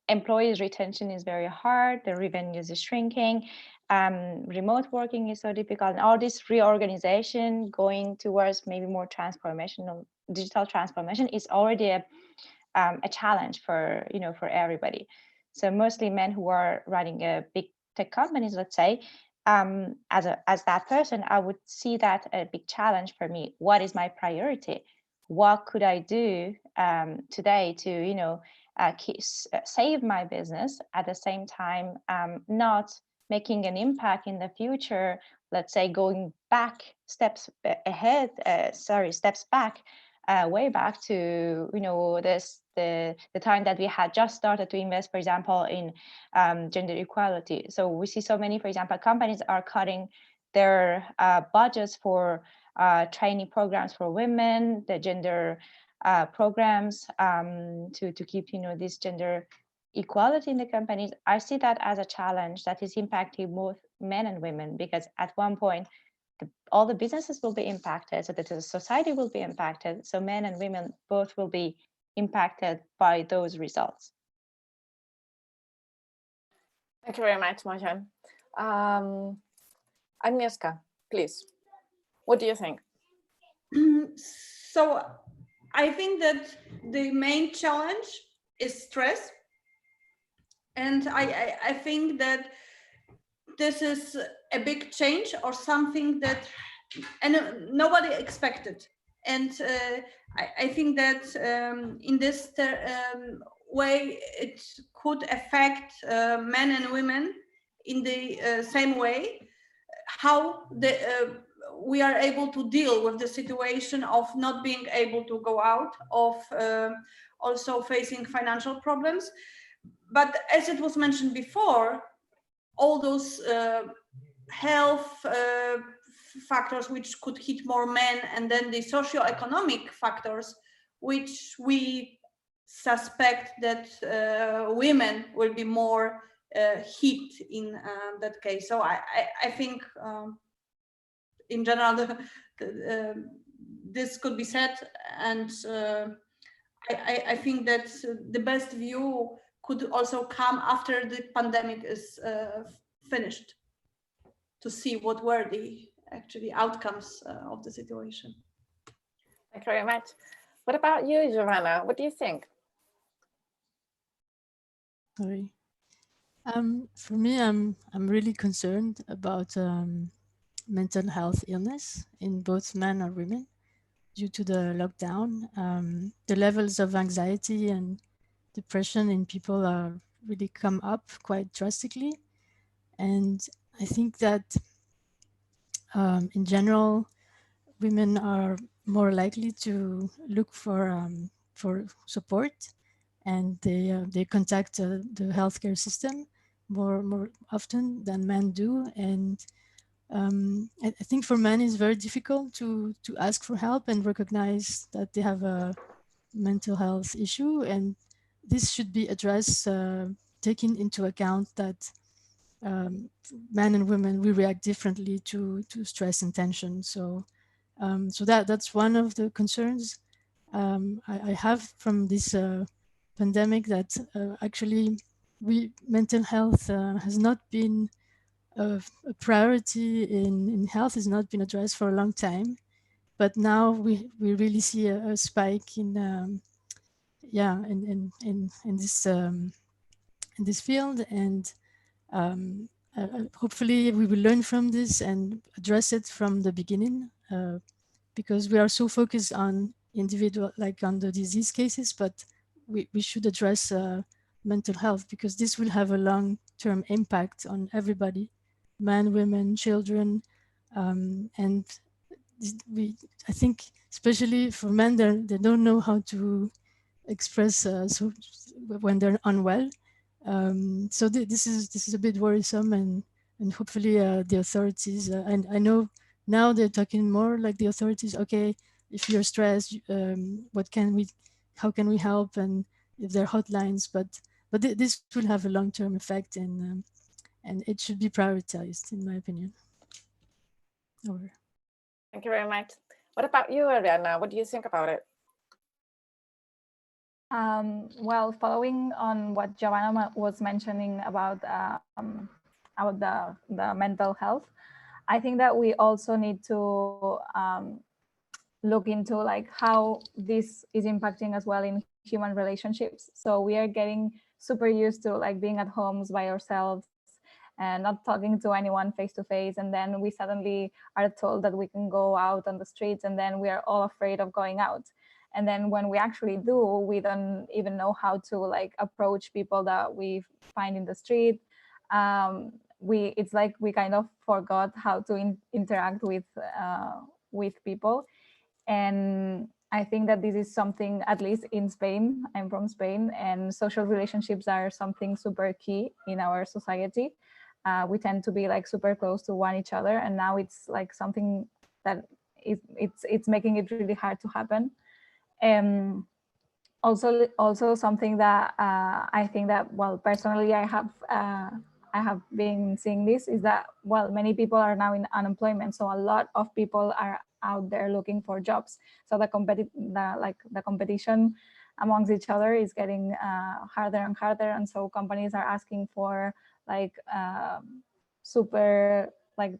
employees' retention is very hard, the revenues is shrinking, remote working is so difficult, and all this reorganization going towards maybe more transformational digital transformation is already a challenge for everybody. So mostly men who are running a big tech companies, let's say, as that person, I would see that a big challenge for me. What is my priority? What could I do today to save my business, at the same time not making an impact in the future, let's say going back steps back, way back to the time that we had just started to invest, for example, in gender equality. So we see so many, for example, companies are cutting their budgets for training programs for women, the gender programs to keep this gender equality in the companies. I see that as a challenge that is impacting both men and women, because at one point all the businesses will be impacted, so that the society will be impacted, so men and women both will be impacted by those results. Thank you very much, Mojan. Agnieszka, please, what do you think? So I think that the main challenge is stress. And I think that this is a big change or something that nobody expected. And I think that in this way, it could affect men and women in the same way, how we are able to deal with the situation of not being able to go out, of also facing financial problems. But as it was mentioned before, all those health factors which could hit more men, and then the socioeconomic factors which we suspect that women will be more hit in that case. So I think in general this could be said, and I think that the best view could also come after the pandemic is finished, to see what were the actually outcomes of the situation. Thank you very much. What about you, Giovanna? What do you think? Sorry. For me, I'm really concerned about mental health illness in both men or women due to the lockdown. The levels of anxiety and depression in people are really come up quite drastically. And I think that in general, women are more likely to look for support, and they contact the healthcare system more often than men do. And I think for men it's very difficult to ask for help and recognize that they have a mental health issue, and this should be addressed, taking into account that men and women, we react differently to stress and tension. So that's one of the concerns I have from this pandemic, that actually mental health has not been a priority in health, has not been addressed for a long time. But now we really see a spike in this field, and hopefully we will learn from this and address it from the beginning, because we are so focused on individual, like on the disease cases, but we should address mental health, because this will have a long-term impact on everybody, men, women, children, and I think especially for men, they don't know how to express so when they're unwell. So this is a bit worrisome, and hopefully the authorities, and I know now they're talking more like the authorities. Okay, if you're stressed, how can we help, and if there are hotlines, but this will have a long-term effect, and it should be prioritized, in my opinion. Over. Thank you very much. What about you, Ariana? What do you think about it? Well, following on what Giovanna was mentioning about the mental health, I think that we also need to look into like how this is impacting as well in human relationships. So we are getting super used to like being at homes by ourselves and not talking to anyone face to face, and then we suddenly are told that we can go out on the streets, and then we are all afraid of going out. And then when we actually do, we don't even know how to like approach people that we find in the street. It's like we kind of forgot how to interact with people. And I think that this is something, at least in Spain, I'm from Spain, and social relationships are something super key in our society. We tend to be like super close to one each other, and now it's like something that it's making it really hard to happen. Also something that I think that, well, personally I have been seeing this, is that, well, many people are now in unemployment, so a lot of people are out there looking for jobs. So the competition amongst each other is getting harder and harder, and so companies are asking for like super like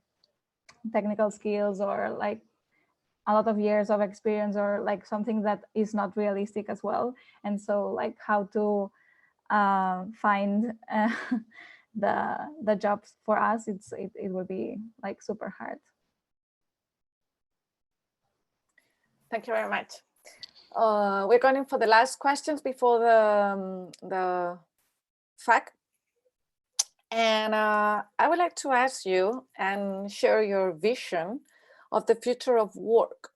technical skills, or like a lot of years of experience, or like something that is not realistic as well. And so like how to find the jobs for us, it will be like super hard. Thank you very much. We're going for the last questions before the fact. And I would like to ask you and share your vision of the future of work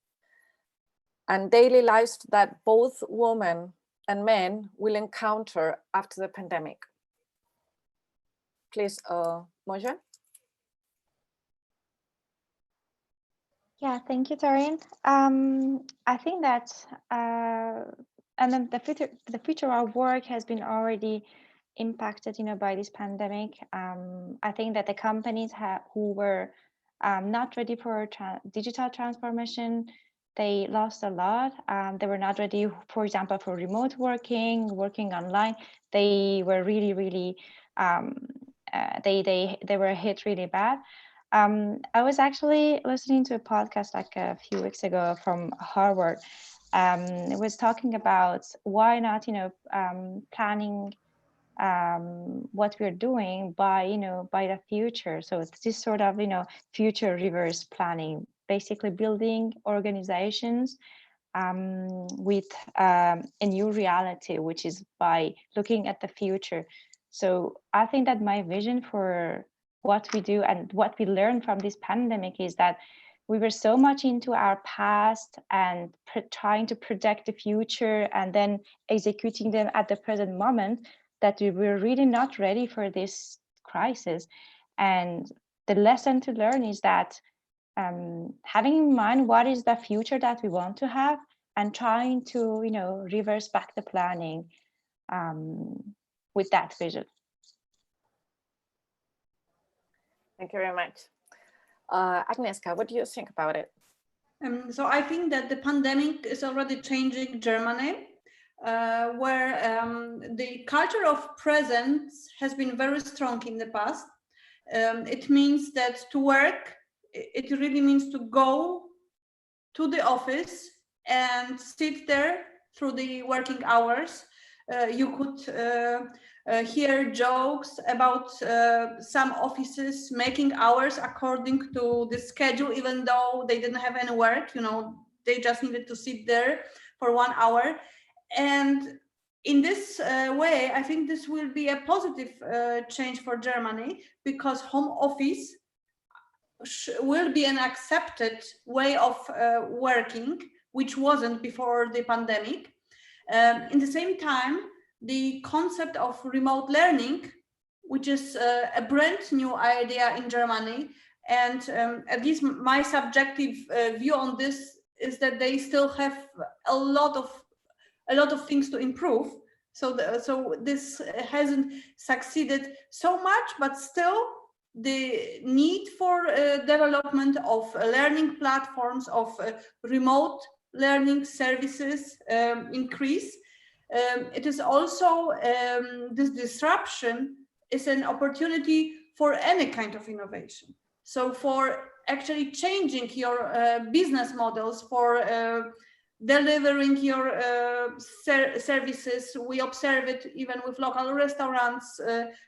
and daily lives that both women and men will encounter after the pandemic. Please, Moja. Yeah, thank you, Taryn. I think that and then the future of work has been already impacted, by this pandemic. I think that the companies who were not ready for digital transformation, they lost a lot. They were not ready, for example, for remote working online. They were really they were hit really bad. I was actually listening to a podcast like a few weeks ago from Harvard. It was talking about why not, planning what we're doing by the future. So it's this sort of, future reverse planning, basically building organizations with a new reality, which is by looking at the future. So I think that my vision for what we do and what we learned from this pandemic is that we were so much into our past and trying to predict the future and then executing them at the present moment, that we were really not ready for this crisis. And the lesson to learn is that having in mind what is the future that we want to have, and trying to reverse back the planning with that vision. Thank you very much. Agnieszka, what do you think about it? So I think that the pandemic is already changing Germany. where the culture of presence has been very strong in the past. It means that to work, it really means to go to the office and sit there through the working hours. You could hear jokes about some offices making hours according to the schedule, even though they didn't have any work, you know, they just needed to sit there for 1 hour. And in this way, I think this will be a positive change for Germany, because home office will be an accepted way of working, which wasn't before the pandemic. In the same time, the concept of remote learning, which is a brand new idea in Germany, and at least my subjective view on this is that they still have a lot of things to improve. So this hasn't succeeded so much, but still the need for development of learning platforms, of remote learning services increase. It is also, this disruption is an opportunity for any kind of innovation. So for actually changing your business models, for delivering your services. We observe it even with local restaurants,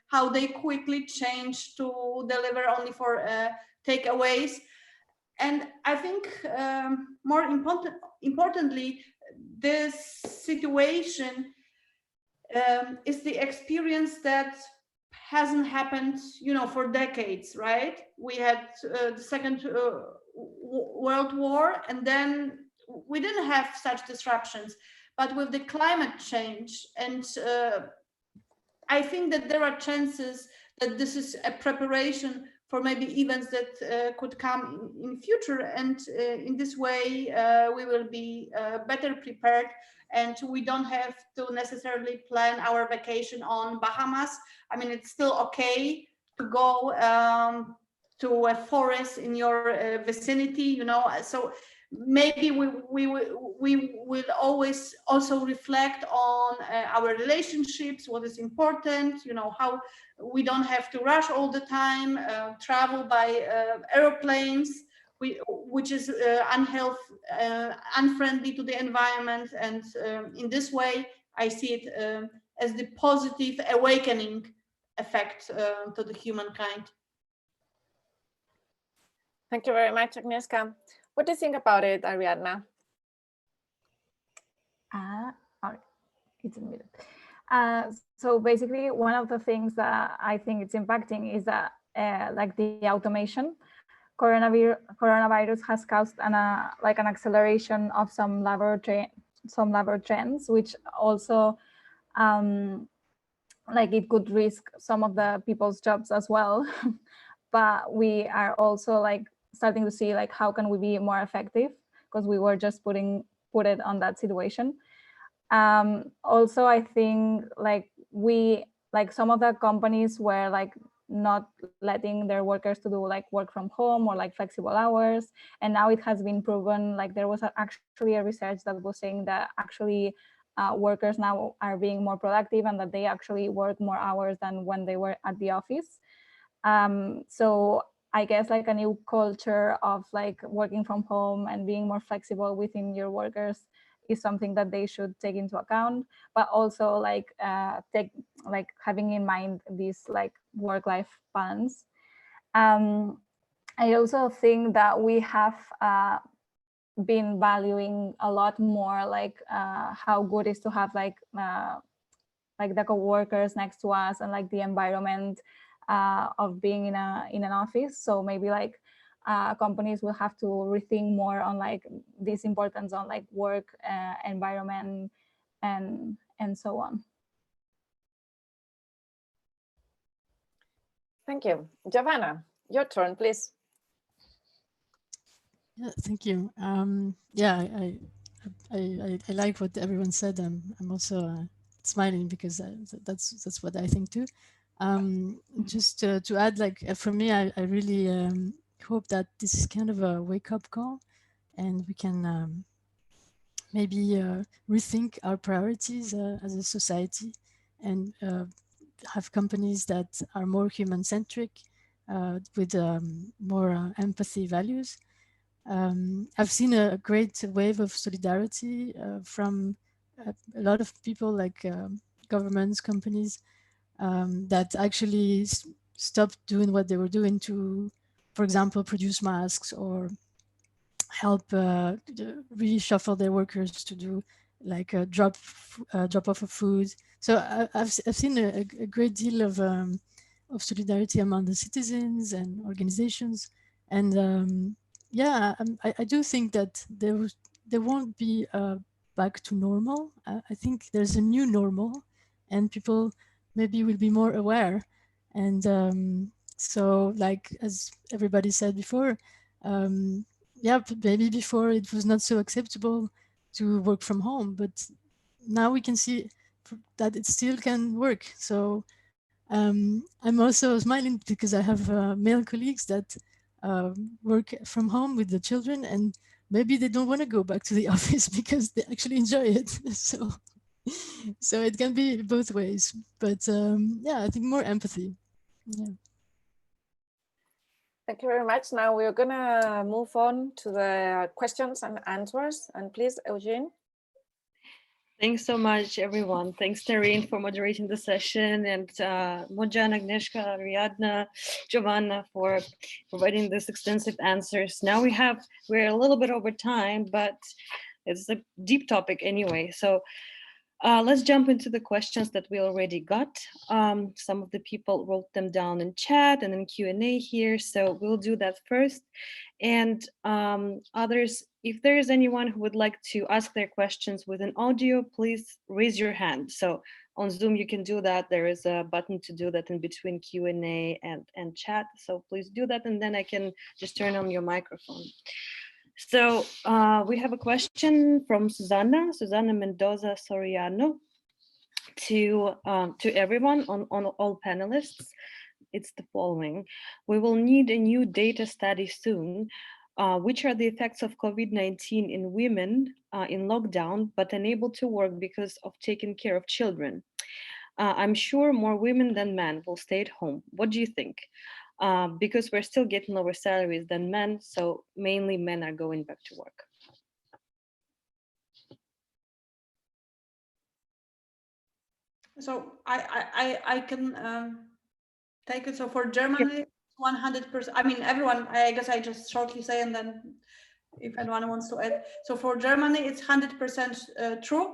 how they quickly change to deliver only for takeaways. And I think more importantly, this situation is the experience that hasn't happened, you know, for decades, right? We had the Second World War, and then we didn't have such disruptions. But with the climate change, and I think that there are chances that this is a preparation for maybe events that could come in future, and in this way we will be better prepared, and we don't have to necessarily plan our vacation on Bahamas. I mean, it's still okay to go to a forest in your vicinity, you know. So maybe we will always also reflect on our relationships, what is important, you know, how we don't have to rush all the time, travel by airplanes, which is unfriendly to the environment. And in this way, I see it as the positive awakening effect to the humankind. Thank you very much, Agnieszka. What do you think about it, Ariadna? It's in minute. So basically, one of the things that I think it's impacting is that like the automation. Coronavirus has caused an acceleration of some labor trends, which also like it could risk some of the people's jobs as well. But we are also like starting to see like how can we be more effective, because we were just put it on that situation. Also, I think like some of the companies were like not letting their workers to do like work from home or like flexible hours, and now it has been proven, like there was actually a research that was saying that actually workers now are being more productive and that they actually work more hours than when they were at the office. So I guess like a new culture of like working from home and being more flexible within your workers is something that they should take into account, but also like having in mind these like work-life balance. I also think that we have been valuing a lot more like how good it is to have like the co-workers next to us and like the environment of being in an office. So maybe like companies will have to rethink more on like this importance on like work environment and so on. Thank you. Giovanna, your turn, please. Yeah, thank you. Yeah, I like what everyone said. I'm also smiling because that's what I think too. Just to add, like for me, I really hope that this is kind of a wake-up call, and we can maybe rethink our priorities as a society and have companies that are more human-centric with more empathy values. I've seen a great wave of solidarity from a lot of people, like governments, companies, that actually stopped doing what they were doing to, for example, produce masks or help reshuffle their workers to do like a drop off of food. So I've seen a great deal of solidarity among the citizens and organizations, and yeah, I do think that there won't be back to normal. I think there's a new normal, and people maybe will be more aware. And so, like as everybody said before, yeah, maybe before it was not so acceptable to work from home, but now we can see that it still can work. So I'm also smiling because I have male colleagues that work from home with the children, and maybe they don't want to go back to the office because they actually enjoy it. So it can be both ways. But yeah, I think more empathy. Yeah. Thank you very much. Now we're gonna move on to the questions and answers. And please, Eugene. Thanks so much, everyone. Thanks, Tarine, for moderating the session, and Mojan, Agnieszka, Ariadna, Giovanna for providing this extensive answers. Now we're a little bit over time, but it's a deep topic anyway. So let's jump into the questions that we already got. Some of the people wrote them down in chat and in Q&A here, so we'll do that first. And others, if there is anyone who would like to ask their questions with an audio, please raise your hand. So on Zoom, you can do that. There is a button to do that in between Q&A and chat. So please do that, and then I can just turn on your microphone. So we have a question from Susana Mendoza Soriano to everyone on all panelists. It's the following: we will need a new data study soon. Which are the effects of COVID-19 in women in lockdown, but unable to work because of taking care of children? I'm sure more women than men will stay at home. What do you think? Because we're still getting lower salaries than men, so mainly men are going back to work. So I can take it. So for Germany, 100%. I mean, everyone. I guess I just shortly say, and then if anyone wants to add. So for Germany, it's 100% true.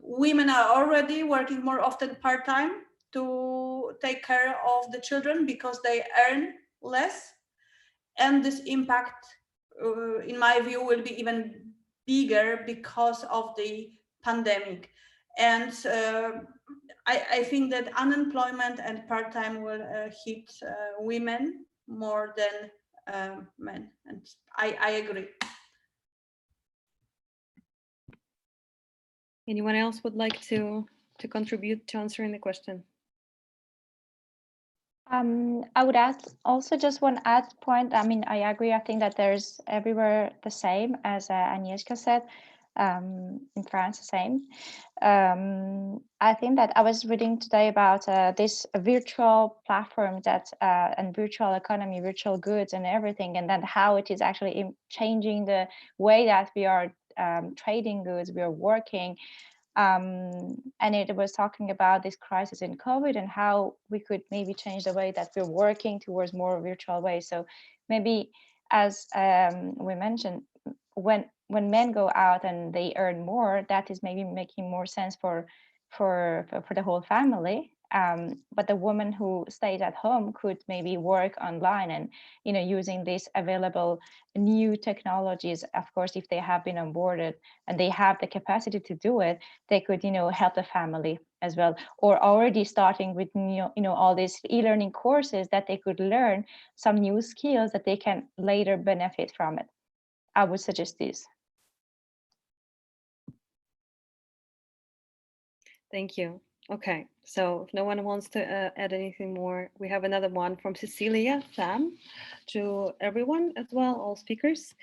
Women are already working more often part-time to take care of the children because they earn less, and this impact, in my view, will be even bigger because of the pandemic. And I think that unemployment and part-time will hit women more than men, and I agree. Anyone else would like to contribute to answering the question? I would add also just one add point. I mean, I agree. I think that there's everywhere the same, as Agnieszka said, in France the same. I think that I was reading today about this virtual platform that and virtual economy, virtual goods and everything, and then how it is actually changing the way that we are trading goods, we are working. And it was talking about this crisis in COVID and how we could maybe change the way that we're working towards more virtual ways. So maybe, as we mentioned, when men go out and they earn more, that is maybe making more sense for the whole family. But the woman who stays at home could maybe work online and, you know, using these available new technologies. Of course, if they have been onboarded and they have the capacity to do it, they could, you know, help the family as well, or already starting with all these e-learning courses that they could learn some new skills that they can later benefit from it. I would suggest this. Thank you. Okay, so if no one wants to add anything more, we have another one from Cecilia Sam to everyone as well, all speakers.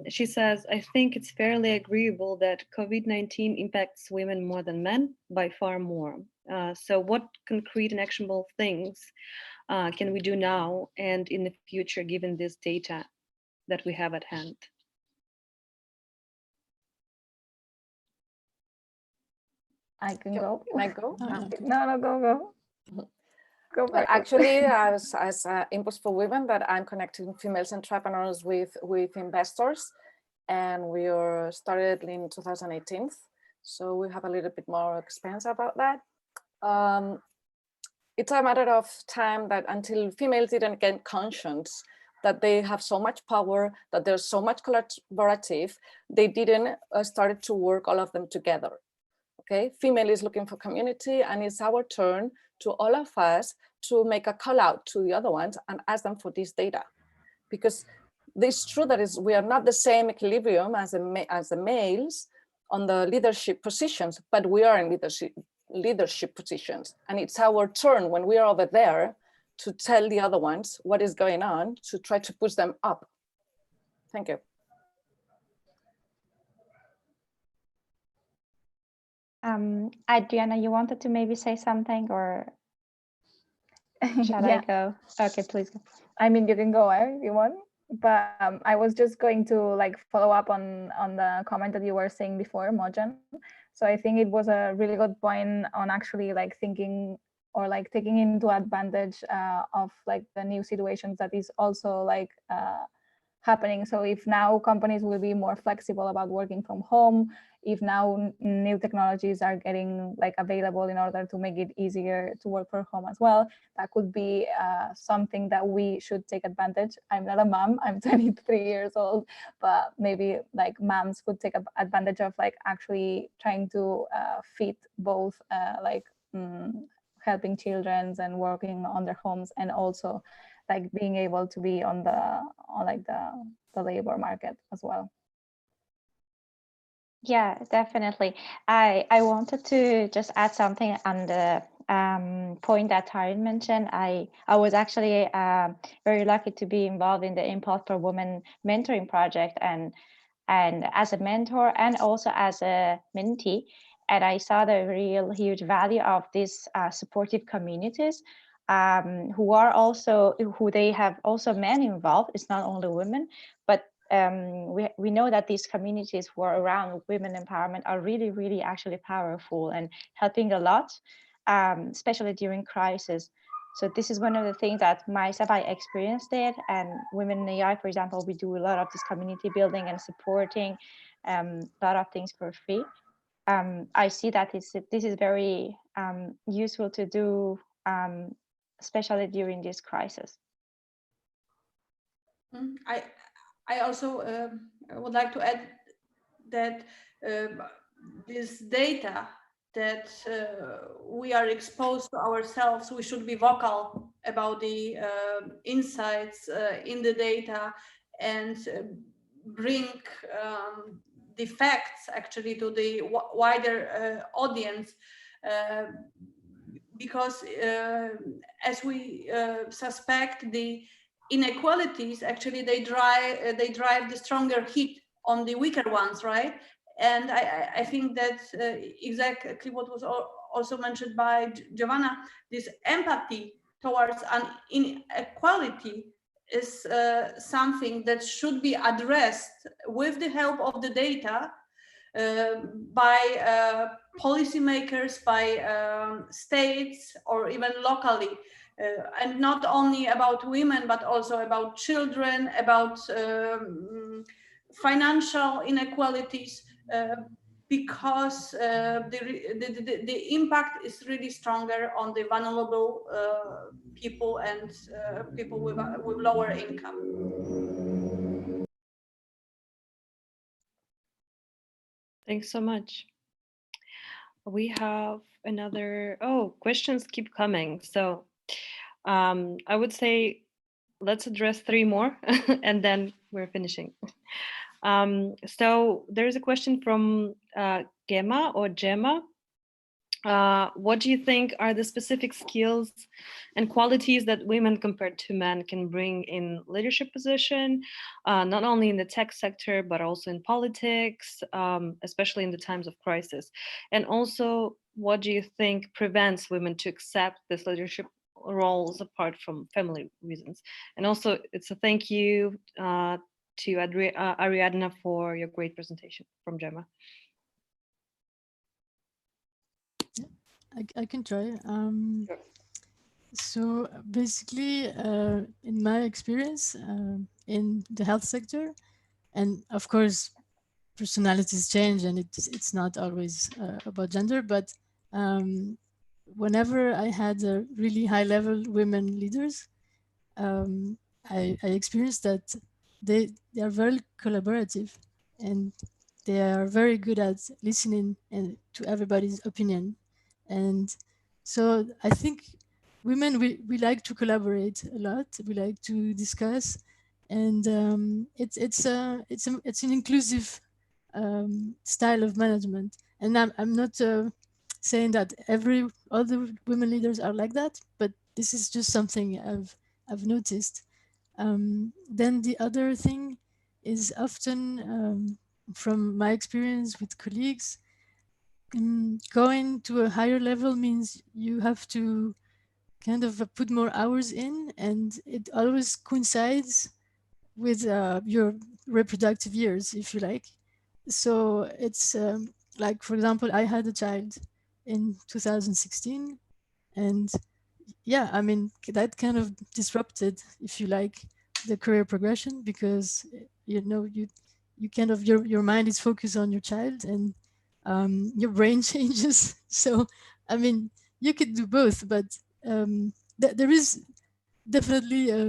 She says, I think it's fairly agreeable that COVID-19 impacts women more than men, by far more. So what concrete and actionable things can we do now and in the future, given this data that we have at hand? I can go. Can I go? Oh, yeah. No, go. Go Well, back. actually, as Impulse for Women, that I'm connecting females entrepreneurs with investors, and we are started in 2018. So we have a little bit more experience about that. It's a matter of time that until females didn't get conscious that they have so much power, that there's so much collaborative, they didn't started to work all of them together. Okay, female is looking for community, and it's our turn to all of us to make a call out to the other ones and ask them for this data, because it's true that we are not the same equilibrium as the males on the leadership positions, but we are in leadership positions, and it's our turn when we are over there to tell the other ones what is going on, to try to push them up. Thank you. Adriana, you wanted to maybe say something, or shall Yeah. I go? Okay, please go. I mean, you can go if you want, but I was just going to like follow up on the comment that you were saying before, Mojan. So I think it was a really good point on actually like thinking or like taking into advantage of like the new situations that is also like happening. So if now companies will be more flexible about working from home, if now new technologies are getting like available in order to make it easier to work from home as well, that could be something that we should take advantage. I'm not a mom, I'm 23 years old, but maybe like moms could take advantage of like actually trying to fit both helping children and working on their homes, and also like being able to be on the labor market as well. Yeah, definitely. I wanted to just add something on the point that Taryn mentioned. I was actually very lucky to be involved in the Impulse for Women mentoring project, and as a mentor and also as a mentee. And I saw the real huge value of these supportive communities who they have also men involved. It's not only women, but we know that these communities who are around women empowerment are really, really actually powerful and helping a lot, especially during crisis. So this is one of the things that myself I experienced it, and Women in AI, for example, we do a lot of this community building and supporting a lot of things for free. I see that this is very useful to do, especially during this crisis. I also would like to add that this data that we are exposed to ourselves, we should be vocal about the insights in the data and bring the facts actually to the wider audience, because as we suspect, the inequalities actually they drive the stronger hit on the weaker ones, right? And I think that exactly what was also mentioned by Giovanna, this empathy towards an inequality is something that should be addressed with the help of the data by policymakers, by states, or even locally. And not only about women, but also about children, about financial inequalities, because the impact is really stronger on the vulnerable people and people with lower income. Thanks so much. We have another, questions keep coming. So I would say let's address 3 more and then we're finishing. So there's a question from Gemma. What do you think are the specific skills and qualities that women compared to men can bring in leadership position, not only in the tech sector, but also in politics, especially in the times of crisis? And also, what do you think prevents women to accept this leadership roles apart from family reasons? And also, it's a thank you to Ariadna for your great presentation from Gemma. I can try. Sure. So basically, in my experience in the health sector, and of course, personalities change, and it's not always about gender, but whenever I had really high-level women leaders, I experienced that they are very collaborative, and they are very good at listening and to everybody's opinion. And so I think women, we like to collaborate a lot. We like to discuss, and it's an inclusive style of management. And I'm not saying that all the women leaders are like that, but this is just something I've noticed. Then the other thing is often from my experience with colleagues, going to a higher level means you have to kind of put more hours in, and it always coincides with your reproductive years, if you like. So it's like, for example, I had a child in 2016, and yeah, I mean, that kind of disrupted, if you like, the career progression, because you know, you kind of, your mind is focused on your child, and your brain changes. So I mean, you could do both, but there is definitely